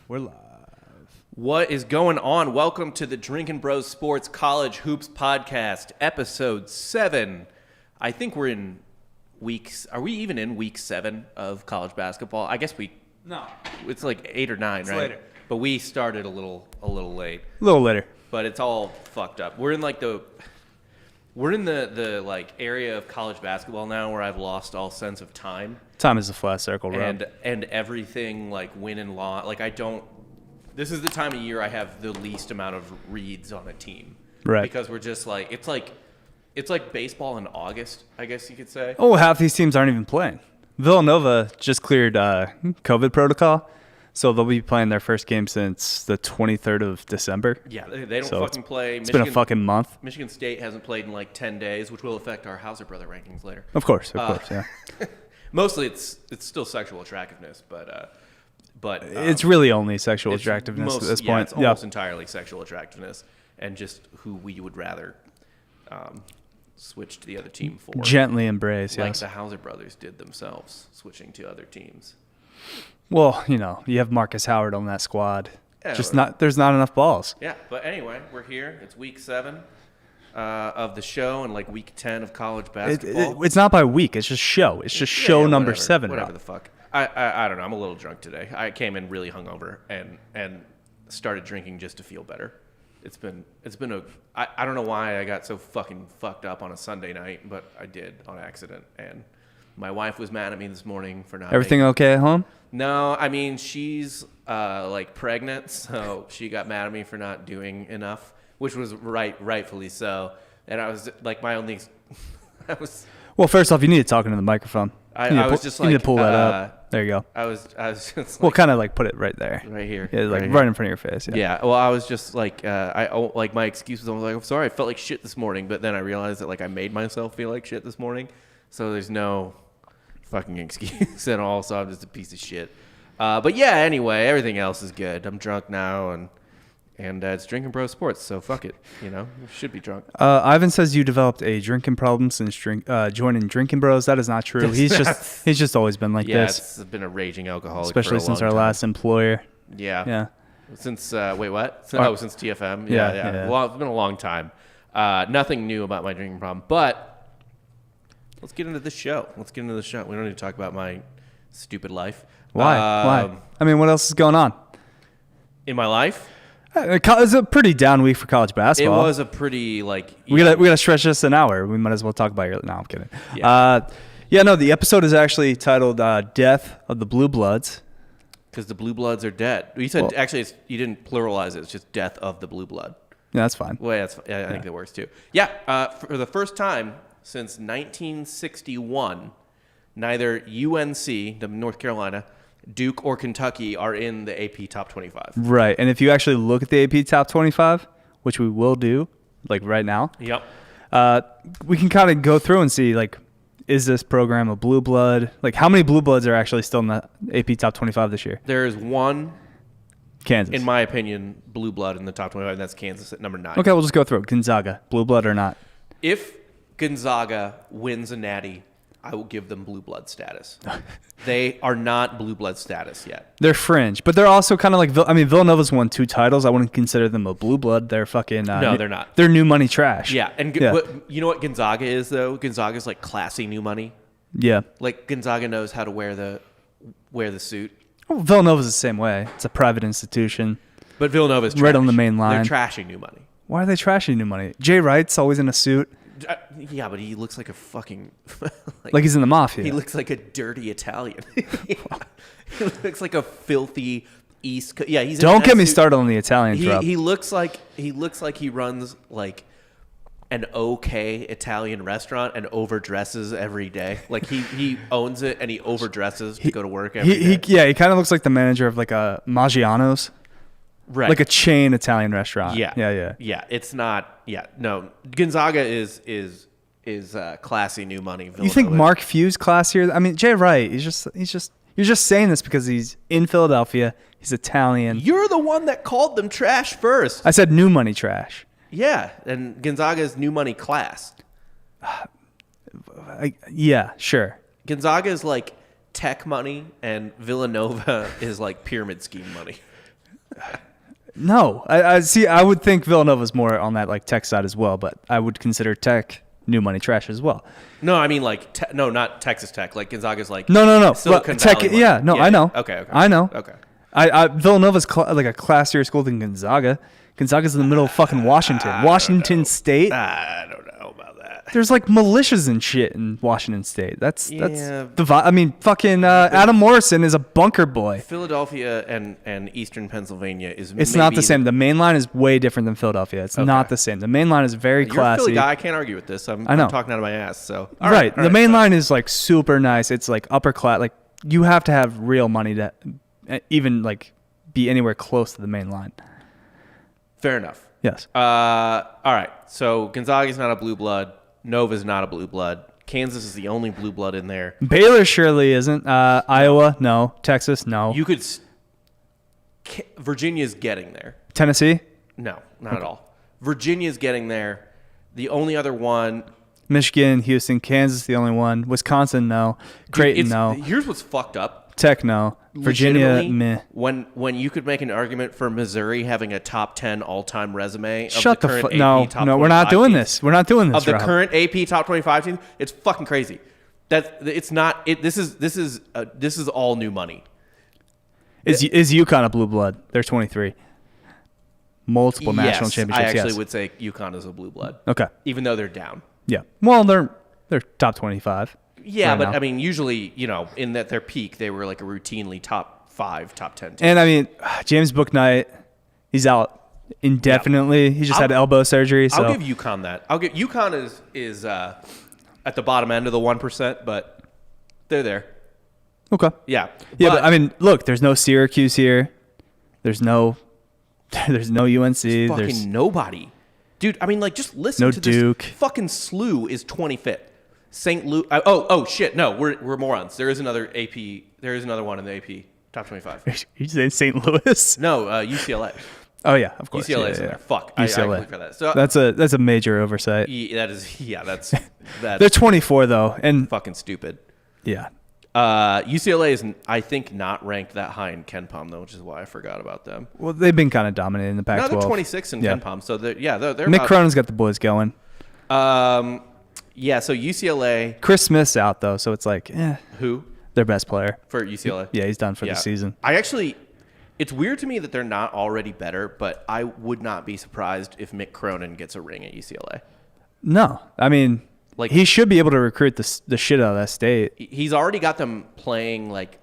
We're live. What is going on? Welcome to the Drinkin' Bros Sports College Hoops Podcast, episode 7. I think we're in weeks. Are we even in week 7 of college basketball? I guess we. No. It's like 8 or 9, it's right? Later. But we started a little late. A little later. But it's all fucked up. We're in the like area of college basketball now where I've lost all sense of time. Time is a flat circle, Rob. And everything like win and loss. Like I don't. This is the time of year I have the least amount of reads on a team. Right. Because we're just like it's like baseball in August, I guess you could say. Oh, half these teams aren't even playing. Villanova just cleared COVID protocol, so they'll be playing their first game since the 23rd of December. Yeah, they don't fucking play. It's been a fucking month. Michigan State hasn't played in like 10 days, which will affect our Hauser Brother rankings later. Of course, yeah. Mostly it's still sexual attractiveness, but it's really only sexual attractiveness at this point. It's almost entirely sexual attractiveness and just who we would rather switch to the other team for. Gently embrace, like yes. the Hauser brothers did themselves, switching to other teams. Well, you have Marcus Howard on that squad. Yeah, There's not enough balls. Yeah, but anyway, we're here. It's week 7 of the show and like week 10 of college basketball. It's not by week. It's just show. It's just show number 7. Whatever the fuck. I don't know. I'm a little drunk today. I came in really hungover and started drinking just to feel better. It's been I don't know why I got so fucking fucked up on a Sunday night, but I did on accident. And my wife was mad at me this morning for not. Everything okay at home? No, I mean she's like pregnant, so she got mad at me for not doing enough, which was rightfully so. And I was like, my only, Well, first off, you need to talk into the microphone. I was just like, you need to pull that up. There you go. I was just like, well, kind of like put it right there, right here, yeah, like right in front of your face. Yeah. Well, I was just like, like my excuse was, I was like, I'm sorry, I felt like shit this morning, but then I realized that like I made myself feel like shit this morning, so there's no fucking excuse at all. So I'm just a piece of shit. But yeah, anyway, everything else is good. I'm drunk now, and it's Drinkin' Bros Sports, so fuck it. You should be drunk. Ivan says you developed a drinking problem since joining Drinkin' Bros. That is not true. He's just always been like this. Yeah, it's been a raging alcoholic, especially since our last employer. Yeah. Since wait, what? Since TFM. Yeah. Well, it's been a long time. Nothing new about my drinking problem, but let's get into the show. We don't need to talk about my stupid life. Why? I mean, what else is going on in my life? It was a pretty down week for college basketball. It was a pretty like. We gotta stretch this an hour. We might as well talk about your. No, I'm kidding. Yeah. The episode is actually titled "Death of the Blue Bloods." Because the Blue Bloods are dead. You said you didn't pluralize it. It's just "Death of the Blue Blood." Yeah, that's fine. Well, I think that works too. Yeah. For the first time since 1961, neither UNC, the North Carolina, Duke, or Kentucky are in the AP Top 25. Right. And if you actually look at the AP Top 25, which we will do, like right now, yep, we can kind of go through and see, like, is this program a blue blood? Like, how many blue bloods are actually still in the AP Top 25 this year? There is one, Kansas. In my opinion, blue blood in the top 25, and that's Kansas at number 9. Okay, we'll just go through it. Gonzaga, blue blood or not? If Gonzaga wins a natty, I will give them blue blood status. They are not blue blood status yet. They're fringe, but they're also kind of like Villanova's won 2 titles. I wouldn't consider them a blue blood. They're fucking no, they're not. They're new money trash. Yeah, but you know what Gonzaga is though? Gonzaga's like classy new money. Yeah, like Gonzaga knows how to wear the suit. Well, Villanova's the same way. It's a private institution. But Villanova's trash. Right on the main line. They're trashing new money. Why are they trashing new money? Jay Wright's always in a suit. Yeah, but he looks like a fucking like he's in the mafia. He looks like a dirty Italian. He looks like a filthy East Coast. Yeah, he's. Don't get me started on the Italian trouble. He looks like he runs like an okay Italian restaurant and overdresses every day. Like he owns it and he overdresses to go to work every day. He kind of looks like the manager of like a Maggiano's. Right. Like a chain Italian restaurant. Yeah. It's not. Yeah. No. Gonzaga is classy new money. Villanova. You think Mark Few's classier? I mean, Jay Wright. You're just saying this because he's in Philadelphia. He's Italian. You're the one that called them trash first. I said new money trash. Yeah, and Gonzaga is new money class. Yeah, sure. Gonzaga is like tech money, and Villanova is like pyramid scheme money. No, I see. I would think Villanova's more on that like tech side as well, but I would consider tech new money trash as well. No, I mean like no, not Texas Tech. Like Gonzaga's like No. Silicon Tech, Valley one. yeah, no, I know. Okay. I know. Okay. Villanova's like a classier school than Gonzaga. Gonzaga's in the middle of fucking Washington State. I don't know about that. There's like militias and shit in Washington State. That's Yeah. I mean, fucking Adam Morrison is a bunker boy. Philadelphia and Eastern Pennsylvania is. It's not the same. The main line is way different than Philadelphia. It's not the same. The main line is very You're classy. a Philly guy. I can't argue with this. I'm talking out of my ass. So right. The main line is like super nice. It's like upper class. Like you have to have real money to even like be anywhere close to the main line. Fair enough. Yes. All right. So Gonzaga's not a blue blood. Nova's not a blue blood. Kansas is the only blue blood in there. Baylor surely isn't. Iowa, no. Texas, no. You could. Virginia's getting there. Tennessee? No, not at all. Virginia's getting there. The only other one. Michigan, Houston, Kansas, the only one. Wisconsin, no. Creighton, no. Here's what's fucked up. Tech, no. Virginia, meh. When you could make an argument for Missouri having a top 10 all-time resume. Shut the fuck. No, we're not doing this. We're not doing this. Of the Rob. current AP top 25 teams, it's fucking crazy. It's not. This is all new money. Is UConn a blue blood? They're 23. Multiple national championships. I actually would say UConn is a blue blood. Okay. Even though they're down. Yeah. Well, they're top 25. Yeah, right but now. I mean, usually, in their peak, they were like a routinely top 5, top 10 team. And I mean, James Bouknight, he's out indefinitely. He just had elbow surgery. So I'll give UConn that. UConn is at the bottom end of the 1%, but they're there. Okay. Yeah. But I mean, look, there's no Syracuse here. There's no UNC. There's nobody. Dude, I mean, like, just listen no to Duke. This. Fucking SLU is 25th. St. Louis. Oh shit! No, we're morons. There is another AP. There is another one in the AP top 25. You saying St. Louis? No, UCLA. Oh yeah, of course. UCLA's in there. Fuck. UCLA. I completely forgot that. So that's a major oversight. That's They're 24 though, and fucking stupid. Yeah. UCLA is, I think, not ranked that high in KenPom though, which is why I forgot about them. Well, they've been kind of dominating the Pac-12. No, they're 26 in KenPom, so they're Mick Cronin's got the boys going. Yeah, so UCLA. Chris Smith's out though, so it's like, Who? Their best player For UCLA. Yeah, he's done for the season. It's weird to me that they're not already better, but I would not be surprised if Mick Cronin gets a ring at UCLA. No, I mean, like he should be able to recruit the shit out of that state. He's already got them playing like.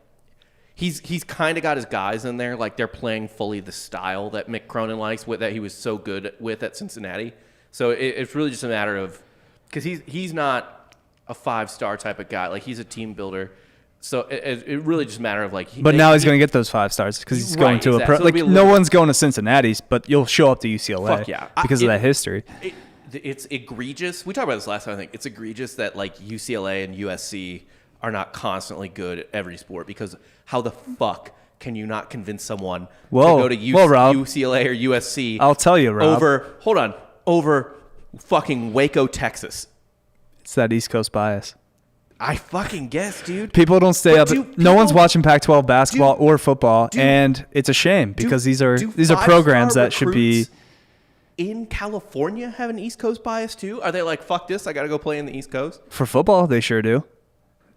He's kind of got his guys in there, like they're playing fully the style that Mick Cronin likes, that he was so good with at Cincinnati. So it's really just a matter of. Because he's not a 5-star type of guy. Like, he's a team builder. So it really just a matter of, like... But now he's going to get those 5 stars because he's going to a pro... Like, no one's going to Cincinnati's, but you'll show up to UCLA. Fuck yeah. Because of that history. It's egregious. We talked about this last time, I think. It's egregious that, like, UCLA and USC are not constantly good at every sport because how the fuck can you not convince someone to go to UCLA or USC... I'll tell you, Rob. Over fucking Waco, Texas. It's that East Coast bias. I fucking guess, dude. People don't stay up. No one's watching Pac-12 basketball or football, and it's a shame because these are programs that should be. In California, have an East Coast bias too? Are they like, fuck this, I got to go play in the East Coast? For football, they sure do.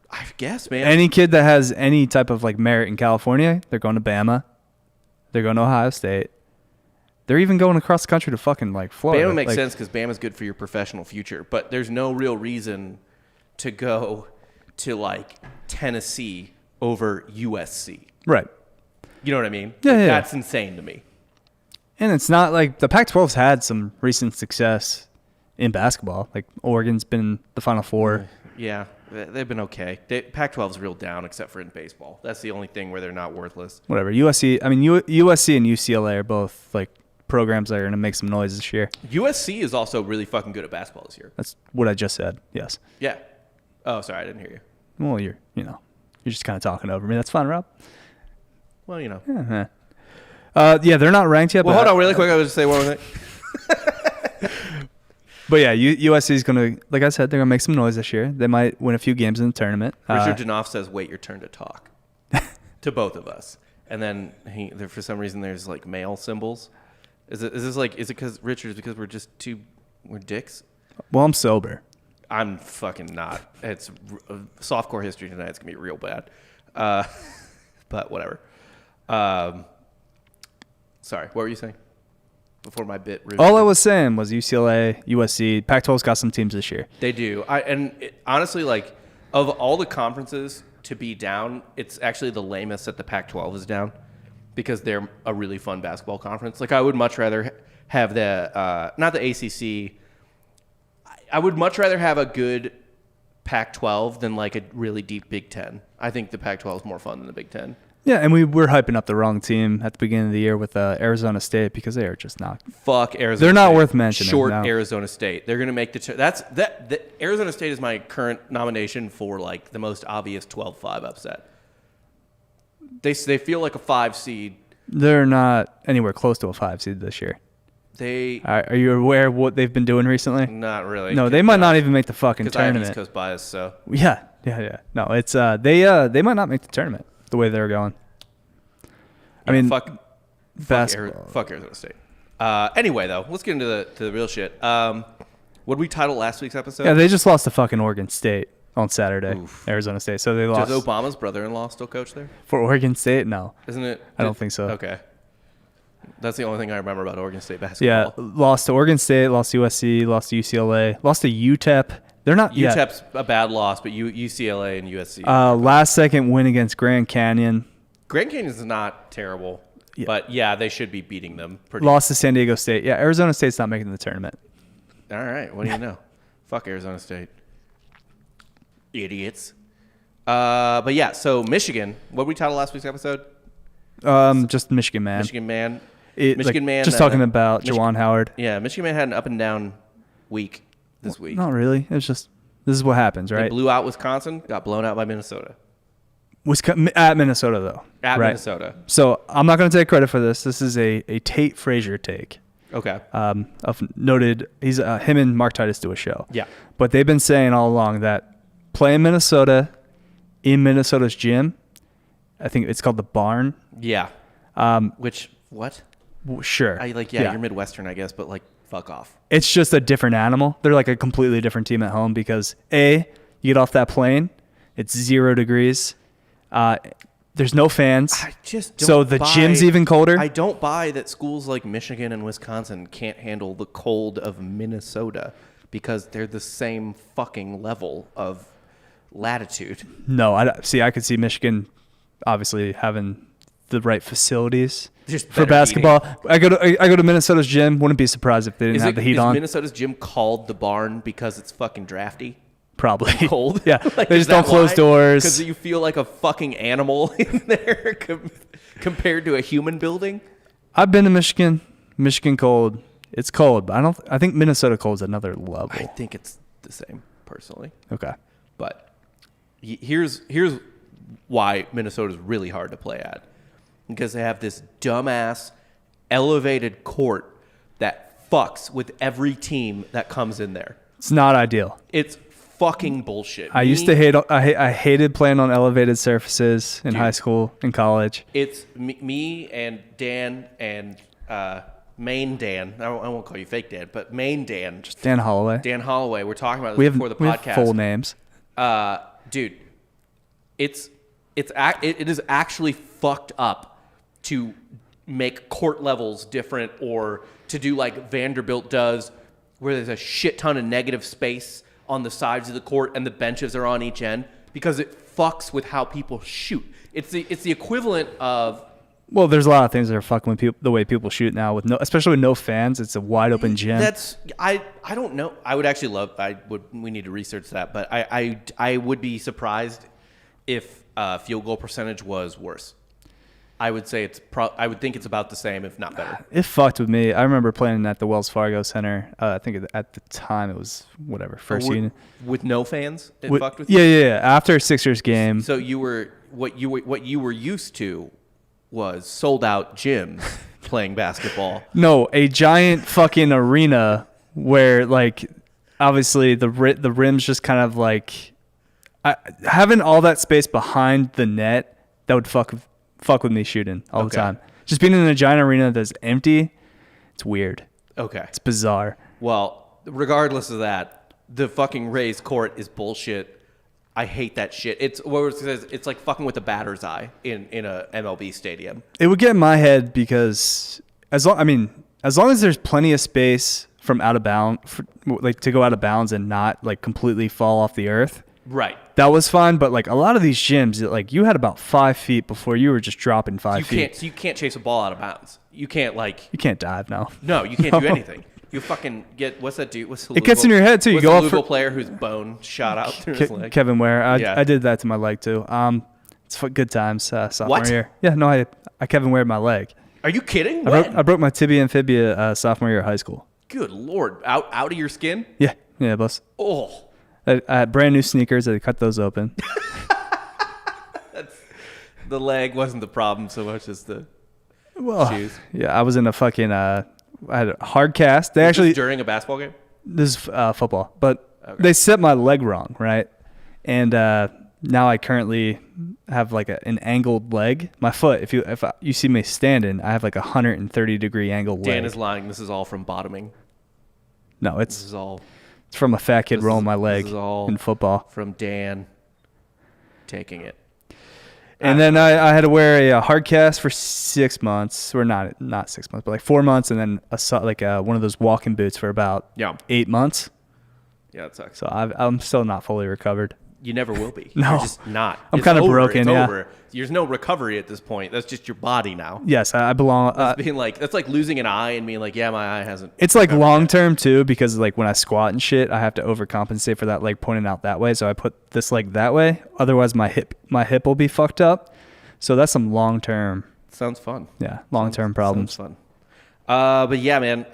I guess, man. Any kid that has any type of like merit in California, they're going to Bama. They're going to Ohio State. They're even going across the country to fucking like Florida. Bama makes sense because Bama's good for your professional future, but there's no real reason to go to like Tennessee over USC. Right. You know what I mean? Yeah. That's insane to me. And it's not like the Pac-12's had some recent success in basketball. Like Oregon's been in the Final Four. Yeah, they've been okay. Pac-12's real down except for in baseball. That's the only thing where they're not worthless. Whatever. USC and UCLA are both like programs that are going to make some noise this year. USC is also really fucking good at basketball this year. That's what I just said. Yes. Yeah. Oh, sorry, I didn't hear you. Well, you're just kind of talking over me. That's fine, Rob. Well, you know. Yeah, they're not ranked yet. Well, hold on really quick. I was just say one more thing. But yeah, USC is going to, like I said, they're going to make some noise this year. They might win a few games in the tournament. Richard Janoff says, wait your turn to talk. To both of us. and then there for some reason there's like male symbols. Is it because Richard? Is it because we're dicks? Well, I'm sober. I'm fucking not. It's softcore history tonight. It's gonna be real bad. But whatever. Sorry, what were you saying? Before my bit. All I was saying was UCLA, USC, Pac-12's got some teams this year. They do. Honestly, like, of all the conferences to be down, it's actually the lamest that the Pac-12 is down because they're a really fun basketball conference. Like, I would much rather have not the ACC. I would much rather have a good Pac-12 than like a really deep Big Ten. I think the Pac-12 is more fun than the Big Ten. Yeah, and we were hyping up the wrong team at the beginning of the year with Arizona State because they are just not. Fuck Arizona. They're not State. worth mentioning. Short no. Arizona State. They're gonna make Arizona State is my current nomination for like the most obvious 12-5 upset. They feel like a 5 seed. They're not anywhere close to a 5 seed this year. Are you aware of what they've been doing recently? Not really. No, they might not even make the fucking tournament. I have East Coast bias, so yeah. No, it's they might not make the tournament the way they're going. I mean, fuck Arizona State. Anyway, though, let's get into the real shit. What did we title last week's episode? Yeah, they just lost to fucking Oregon State on Saturday. Oof. Arizona State, so they lost. Does Obama's brother-in-law still coach there? For Oregon State? No. Isn't it? I don't think so. Okay. That's the only thing I remember about Oregon State basketball. Yeah, lost to Oregon State, lost to USC, lost to UCLA, lost to UTEP. They're not UTEP's a bad loss, but UCLA and USC. Last second win against Grand Canyon. Grand Canyon is not terrible, but yeah, they should be beating them. Lost to San Diego State. Yeah, Arizona State's not making the tournament. All right, what do you know? Fuck Arizona State. Idiots. But yeah, so Michigan. What did we title last week's episode? Just Michigan Man. Michigan Man. Michigan Man. Just talking about Juwan Howard. Yeah, Michigan Man had an up and down week this week. Not really. It's just this is what happens, right? They blew out Wisconsin, got blown out by Minnesota. At Minnesota, though. At Minnesota. So I'm not going to take credit for this. This is a Tate Frazier take. Okay. Of noted, him and Mark Titus do a show. Yeah. But they've been saying all along that playing Minnesota in Minnesota's gym, I think it's called the Barn. Yeah. Which what? Sure. You're Midwestern, I guess, but like, fuck off. It's just a different animal. They're like a completely different team at home because you get off that plane, it's 0 degrees. There's no fans. I just don't so the gym's even colder. I don't buy that schools like Michigan and Wisconsin can't handle the cold of Minnesota because they're the same fucking level of latitude. No, I could see Michigan obviously having the right facilities for basketball. I go to Minnesota's gym. Wouldn't be surprised if they didn't have the heat on. Is Minnesota's gym called the Barn because it's fucking drafty? Probably. Cold? Yeah. Like, they just don't close doors. Because you feel like a fucking animal in there compared to a human building? I've been to Michigan. Michigan cold. It's cold, but I think Minnesota cold's another level. I think it's the same, personally. Okay. But here's why Minnesota's really hard to play at. Because they have this dumbass elevated court that fucks with every team that comes in there. It's not ideal. It's fucking bullshit. I used to hate. I hated playing on elevated surfaces in high school and college. It's me and Dan and Main Dan. I won't call you fake Dan, but Main Dan. Just Dan Holloway. Dan Holloway. We're talking about this before the podcast. We have full names. Dude, it is actually fucked up to make court levels different or to do like Vanderbilt does, where there's a shit ton of negative space on the sides of the court and the benches are on each end, because it fucks with how people shoot. It's the equivalent of. Well, there's a lot of things that are fucking with the way people shoot now, especially with no fans. It's a wide open gym. I don't know. I would actually we need to research that, but I would be surprised if field goal percentage was worse. I would say I would think it's about the same, if not better. It fucked with me. I remember playing at the Wells Fargo Center. I think at the time it was first unit with no fans. Fucked with you? Yeah. After a Sixers game. So what you were used to was sold out gyms playing basketball. No, a giant fucking arena where like obviously the rim's just kind of like having all that space behind the net that would fuck with fuck with me shooting all the time. Just being in a giant arena that's empty, it's weird. Okay. It's bizarre. Well, regardless of that, the fucking raised court is bullshit. I hate that shit. It's like fucking with the batter's eye in a MLB stadium. It would get in my head because as long as there's plenty of space from out of bounds, like to go out of bounds and not like completely fall off the earth. Right. That was fine, but like a lot of these gyms, like you had about 5 feet before you were just dropping 5 feet. You can't chase a ball out of bounds. You can't dive now. No, you can't do anything. You fucking get what's that dude? It gets in your head too. You go off the player whose bone shot out through his leg. Kevin Ware. I did that to my leg too. It's good times. Sophomore year. Yeah, no, I Kevin Wared my leg. Are you kidding? I broke my tibia and fibia sophomore year of high school. Good Lord, out of your skin? Yeah, boss. Oh, I had brand new sneakers. I cut those open. The leg wasn't the problem so much as the shoes. Yeah, I was in a fucking. I had a hard cast. They actually during a basketball game. This is football, but they set my leg wrong, right? And now I currently have like an angled leg. My foot, if you see me standing, I have like 130-degree angled leg. Dan is lying. This is all from bottoming. No, this is all. It's from a fat kid rolling my leg in football. From Dan taking it. And then I had to wear a hard cast for 6 months, or not 6 months, but like 4 months, and then one of those walking boots for about 8 months. Yeah, that sucks. So I'm still not fully recovered. You never will be. No. You're just not. I'm kind of broken. It's over. There's no recovery at this point. That's just your body now. Yes, I belong. That's like losing an eye and being like, yeah, my eye hasn't. It's like long term too, because like when I squat and shit, I have to overcompensate for that leg pointing out that way. So I put this leg that way. Otherwise, my hip will be fucked up. So that's some long term. Sounds fun. Yeah, long term problems. Sounds fun. But yeah, man.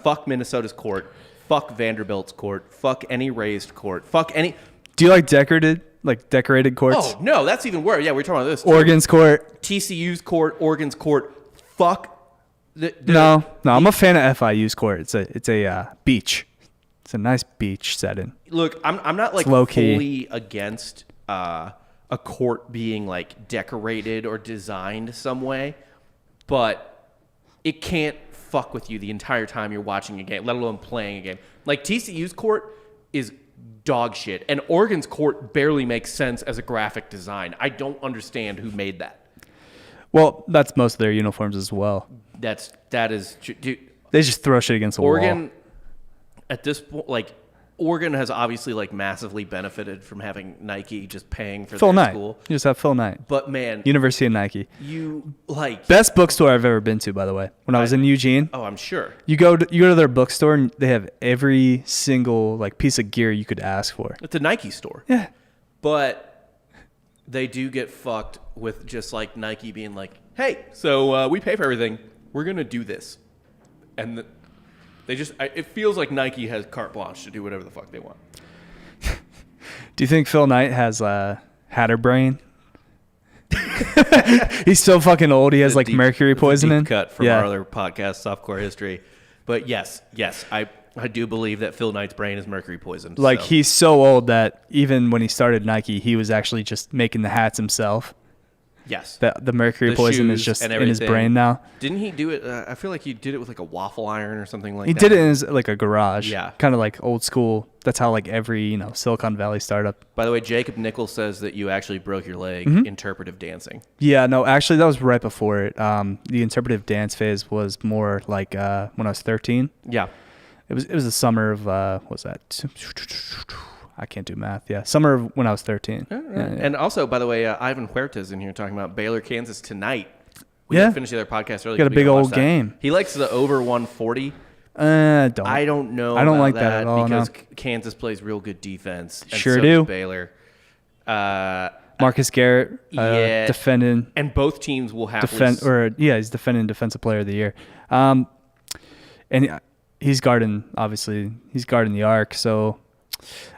Fuck Minnesota's court. Fuck Vanderbilt's court. Fuck any raised court. Fuck any. Do you like decorated courts? Oh, no, that's even worse. Yeah, we're talking about this. Oregon's court. TCU's court, Oregon's court. Fuck. No, I'm a fan of FIU's court. It's a beach. It's a nice beach setting. Look, I'm not like fully against a court being like decorated or designed some way, but it can't fuck with you the entire time you're watching a game, let alone playing a game. Like TCU's court is dog shit, and Oregon's court barely makes sense as a graphic design. I don't understand who made that. Well, that's most of their uniforms as well. That is, dude. They just throw shit against the wall. Oregon, at this point, like Oregon has obviously like massively benefited from having Nike just paying for their school. You just have Phil Knight. But man, University of Nike. You like best bookstore I've ever been to, by the way. When I was in Eugene. Oh, I'm sure. You go to their bookstore and they have every single like piece of gear you could ask for. It's a Nike store. Yeah. But they do get fucked with just like Nike being like, "Hey, so we pay for everything. We're gonna do this," and it feels like Nike has carte blanche to do whatever the fuck they want. Do you think Phil Knight has Hatter brain? He's so fucking old. He has like mercury poisoning. Deep cut from our other podcast, Softcore History. But yes, I do believe that Phil Knight's brain is mercury poisoned. Like he's so old that even when he started Nike, he was actually just making the hats himself. Yes. The mercury poison is just in his brain now. Didn't he do it? I feel like he did it with like a waffle iron or something like that. He did it in his, like a garage. Yeah. Kind of like old school. That's how like every, Silicon Valley startup. By the way, Jacob Nichols says that you actually broke your leg interpretive dancing. Yeah, no, actually that was right before it. The interpretive dance phase was more like when I was 13. Yeah. It was the summer of, what was that? I can't do math. Yeah, summer of when I was 13. Yeah. And also, by the way, Ivan Huerta's in here talking about Baylor, Kansas tonight. We didn't finish the other podcast earlier. Got a big old game. He likes the over 140. I don't know. I don't like that at all. Because Kansas plays real good defense. And sure so do. Does Baylor. Marcus Garrett defending. And both teams will have he's defending Defensive Player of the Year. And he's guarding the arc. So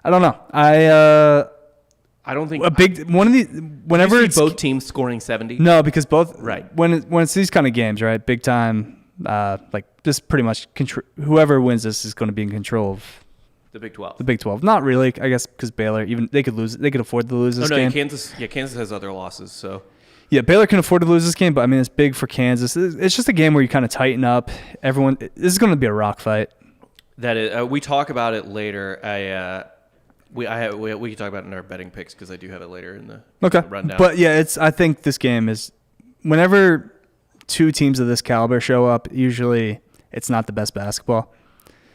I don't know. I don't think a big one of the whenever it's both teams scoring 70. No, because both right when it's these kind of games, right? Big time. Like this, pretty much whoever wins this is going to be in control of the Big 12. The Big 12, not really, I guess, because Baylor they could lose. They could afford to lose this game. Kansas has other losses, so. Yeah, Baylor can afford to lose this game, but I mean, it's big for Kansas. It's just a game where you kind of tighten up. This is going to be a rock fight. That is, we talk about it later. We can talk about it in our betting picks because I do have it later in the rundown. But yeah, I think this game is whenever two teams of this caliber show up, usually it's not the best basketball.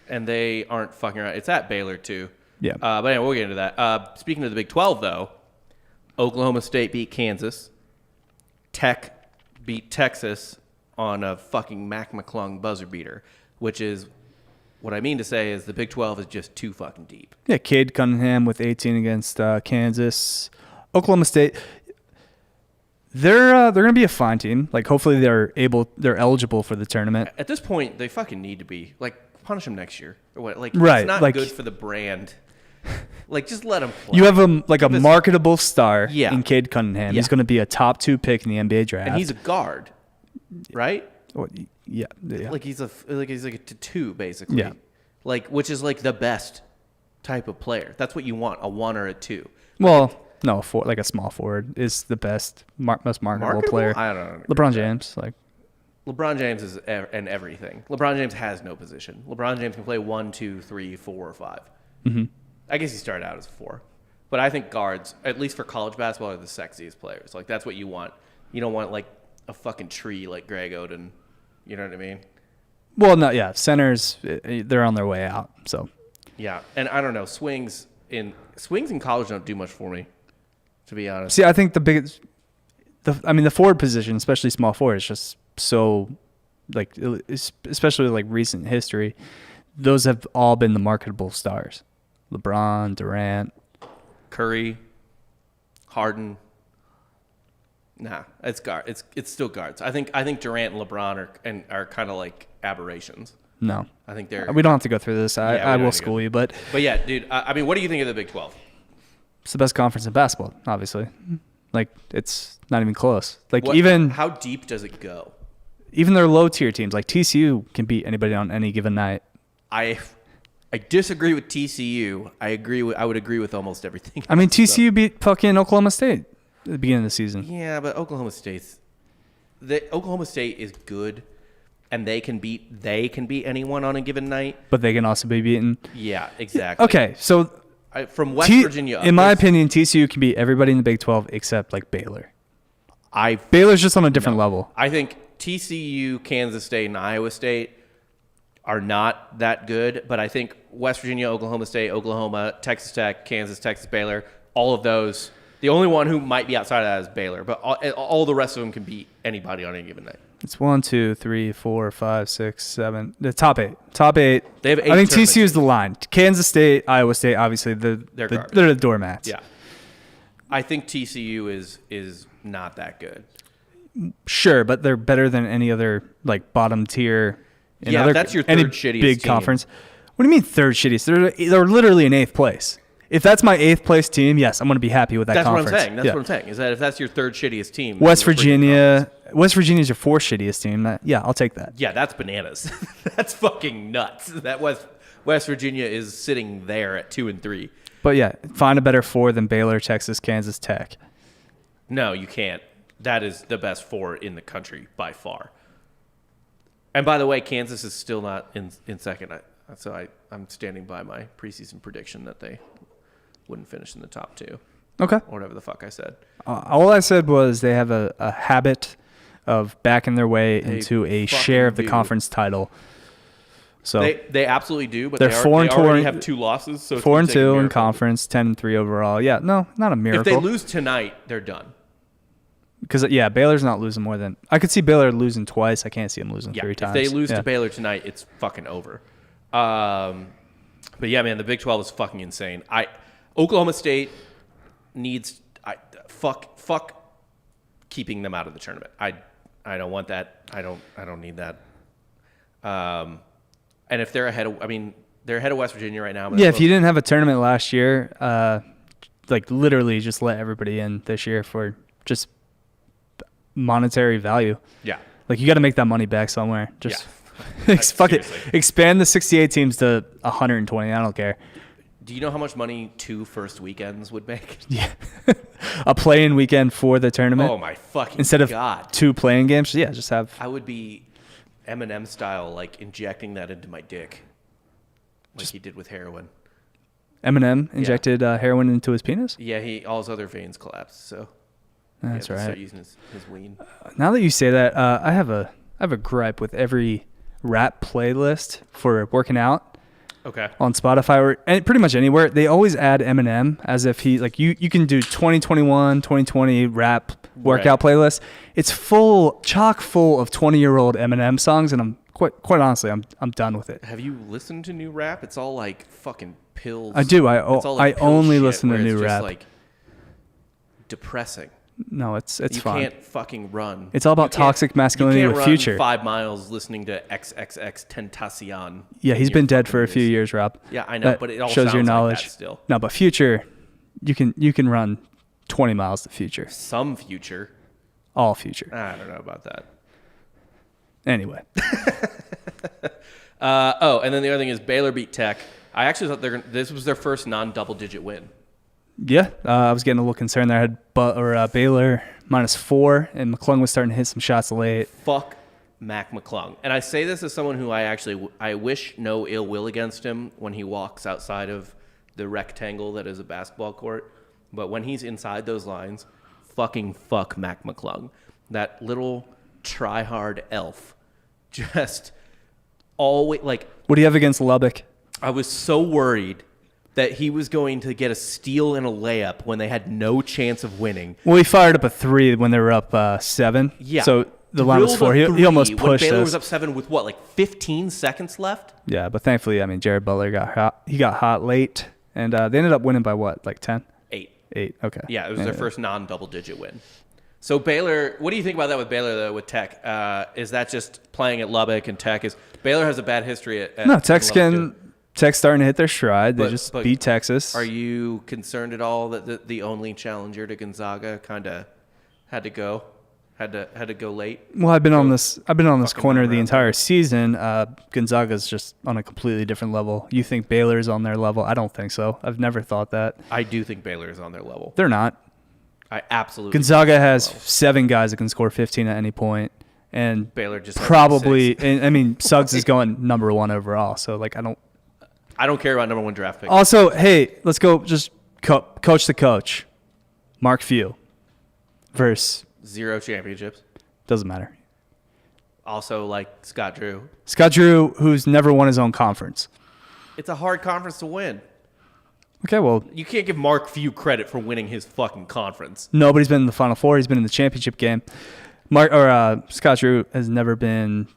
And they aren't fucking around. It's at Baylor too. Yeah. But anyway, we'll get into that. Speaking of the Big 12, though, Oklahoma State beat Kansas. Tech beat Texas on a fucking Mac McClung buzzer beater, which is what I mean to say is the Big 12 is just too fucking deep. Yeah, Cade Cunningham with 18 against Kansas. Oklahoma State, they're going to be a fine team. Like, hopefully they're eligible for the tournament. At this point, they fucking need to be. Like, punish them next year. Or what? Like, right, it's not like, good for the brand. Like, just let them play. You have a marketable star Yeah. in Cade Cunningham. Yeah. He's going to be a top 2 pick in the NBA draft. And he's a guard, right? Yeah. Like he's like a 2 basically. Yeah. Like, which is like the best type of player. That's what you want, a 1 or a 2. Well, no, like a small forward is the best, most marketable player. I don't know. LeBron James, like. LeBron James is and everything. LeBron James has no position. LeBron James can play 1, 2, 3, 4, or 5. Mm-hmm. I guess he started out as a 4. But I think guards, at least for college basketball, are the sexiest players. Like, that's what you want. You don't want, like, a fucking tree like Greg Oden. You know what I mean? Well, no, yeah. Centers, they're on their way out, so. Yeah, and I don't know. Swings in college don't do much for me, to be honest. See, I think the forward position, especially small forward, is just so, like, especially like recent history, those have all been the marketable stars. LeBron, Durant, Curry, Harden. Nah, it's guard. It's still guards. I think Durant and LeBron are kind of like aberrations. No, I think they're. We don't have to go through this. I will school you, but yeah, dude. I mean, what do you think of the Big 12? It's the best conference in basketball, obviously. Like, it's not even close. Like, how deep does it go? Even their low tier teams, like TCU, can beat anybody on any given night. I disagree with TCU. I would agree with almost everything. I mean, TCU beat fucking Oklahoma State at the beginning of the season. Yeah, but Oklahoma State is good, and they can beat anyone on a given night. But they can also be beaten. Yeah, exactly. Okay, so from West Virginia, in my opinion, TCU can beat everybody in the Big 12 except like Baylor. Baylor's just on a different level. I think TCU, Kansas State, and Iowa State are not that good, but I think West Virginia, Oklahoma State, Oklahoma, Texas Tech, Kansas, Texas, Baylor, all of those. The only one who might be outside of that is Baylor, but all the rest of them can beat anybody on any given night. It's 1, 2, 3, 4, 5, 6, 7. The top 8. Top 8. They have 8. I think TCU is the line. Kansas State, Iowa State, obviously they're the doormats. Yeah. I think TCU is not that good. Sure, but they're better than any other like bottom tier. That's your third shittiest big team. Conference. What do you mean third shittiest? They're literally in 8th place. If that's my 8th place team, yes, I'm going to be happy with that conference. What I'm saying. That's what I'm saying. Is that if that's your third shittiest team, West Virginia's your 4th shittiest team. Yeah, I'll take that. Yeah, that's bananas. That's fucking nuts. That West Virginia is sitting there at 2 and 3. But yeah, find a better 4 than Baylor, Texas, Kansas, Tech. No, you can't. That is the best 4 in the country by far. And by the way, Kansas is still not in second. So I'm standing by my preseason prediction that they wouldn't finish in the top 2. Okay. Or whatever the fuck I said. All I said was they have a habit of backing their way into a share of the conference title. So they absolutely do, but they're they 4 and 2. already have 2 losses. So 4 and 2 in conference, 10 and 3 overall. Yeah, no, not a miracle. If they lose tonight, they're done. Because, Baylor's not losing more than... I could see Baylor losing twice. I can't see them losing 3 times. If they lose to Baylor tonight, it's fucking over. But yeah, man, the Big 12 is fucking insane. Oklahoma State needs... Fuck keeping them out of the tournament. I don't want that. I don't need that. And if they're ahead of... I mean, they're ahead of West Virginia right now. But if you didn't have a tournament last year, like literally just let everybody in this year for just... monetary value. Yeah. Like, you got to make that money back somewhere. Just fuck it. Expand the 68 teams to 120. I don't care. Do you know how much money 2 first weekends would make? Yeah. A play-in weekend for the tournament. Oh my fucking Instead of God. 2 playing games, yeah, just have. I would be Eminem style, like injecting that into my dick, like he did with heroin. Eminem injected heroin into his penis? Yeah, all his other veins collapsed, so That's he had to right. start using his ween. Now that you say that, I have a gripe with every rap playlist for working out. Okay. On Spotify or pretty much anywhere, they always add Eminem as if he like you can do 2021, 2020 rap workout playlist. It's chock full of 20-year-old Eminem songs, and I'm quite honestly, I'm done with it. Have you listened to new rap? It's all like fucking pills. I do. It's all like I pill only shit listen to where new it's rap. just like depressing. No, it's You fine. can't fucking run. It's all about toxic masculinity with Future. You can't run 5 miles listening to XXX Tentacion. Yeah, he's been dead for a few years, Rob. Yeah, I know, That but it all shows sounds your like knowledge. that still. No, but Future, you can run 20 miles to Future. Some Future. All Future. I don't know about that. Anyway. And then the other thing is Baylor beat Tech. I actually thought this was their first non-double-digit win. Yeah, I was getting a little concerned there. I had Baylor -4, and McClung was starting to hit some shots late. Fuck Mac McClung. And I say this as someone who I wish no ill will against him when he walks outside of the rectangle that is a basketball court. But when he's inside those lines, fucking fuck Mac McClung. That little try-hard elf. Just always, like... What do you have against Lubbock? I was so worried that he was going to get a steal and a layup when they had no chance of winning. Well, he fired up a 3 when they were up 7. Yeah. So the line was 4. He almost pushed when Baylor us. was up 7 with what, like 15 seconds left? Yeah, but thankfully, I mean, Jared Butler got hot. He got hot late, and they ended up winning by what, like 10? 8. 8, okay. Yeah, it was their first non-double-digit win. So Baylor, what do you think about that with Baylor, though, with Tech? Is that just playing at Lubbock and Tech? Baylor has a bad history at No, Tech's starting to hit their stride. They just beat Texas. Are you concerned at all that the only challenger to Gonzaga kind of had to go late? Well, I've been on this corner the entire season. Gonzaga's just on a completely different level. You think Baylor's on their level? I don't think so. I've never thought that. I do think Baylor is on their level. They're not. I absolutely. Gonzaga has 7 guys that can score 15 at any point, and Baylor just probably. And, I mean, Suggs is going number 1 overall. So like, I don't care about number 1 draft pick. Also, hey, let's go just coach the coach. Mark Few versus 0 championships. Doesn't matter. Also, like Scott Drew. Scott Drew, who's never won his own conference. It's a hard conference to win. Okay, well, you can't give Mark Few credit for winning his fucking conference. Nobody's been in the Final Four. He's been in the championship game. Scott Drew has never been.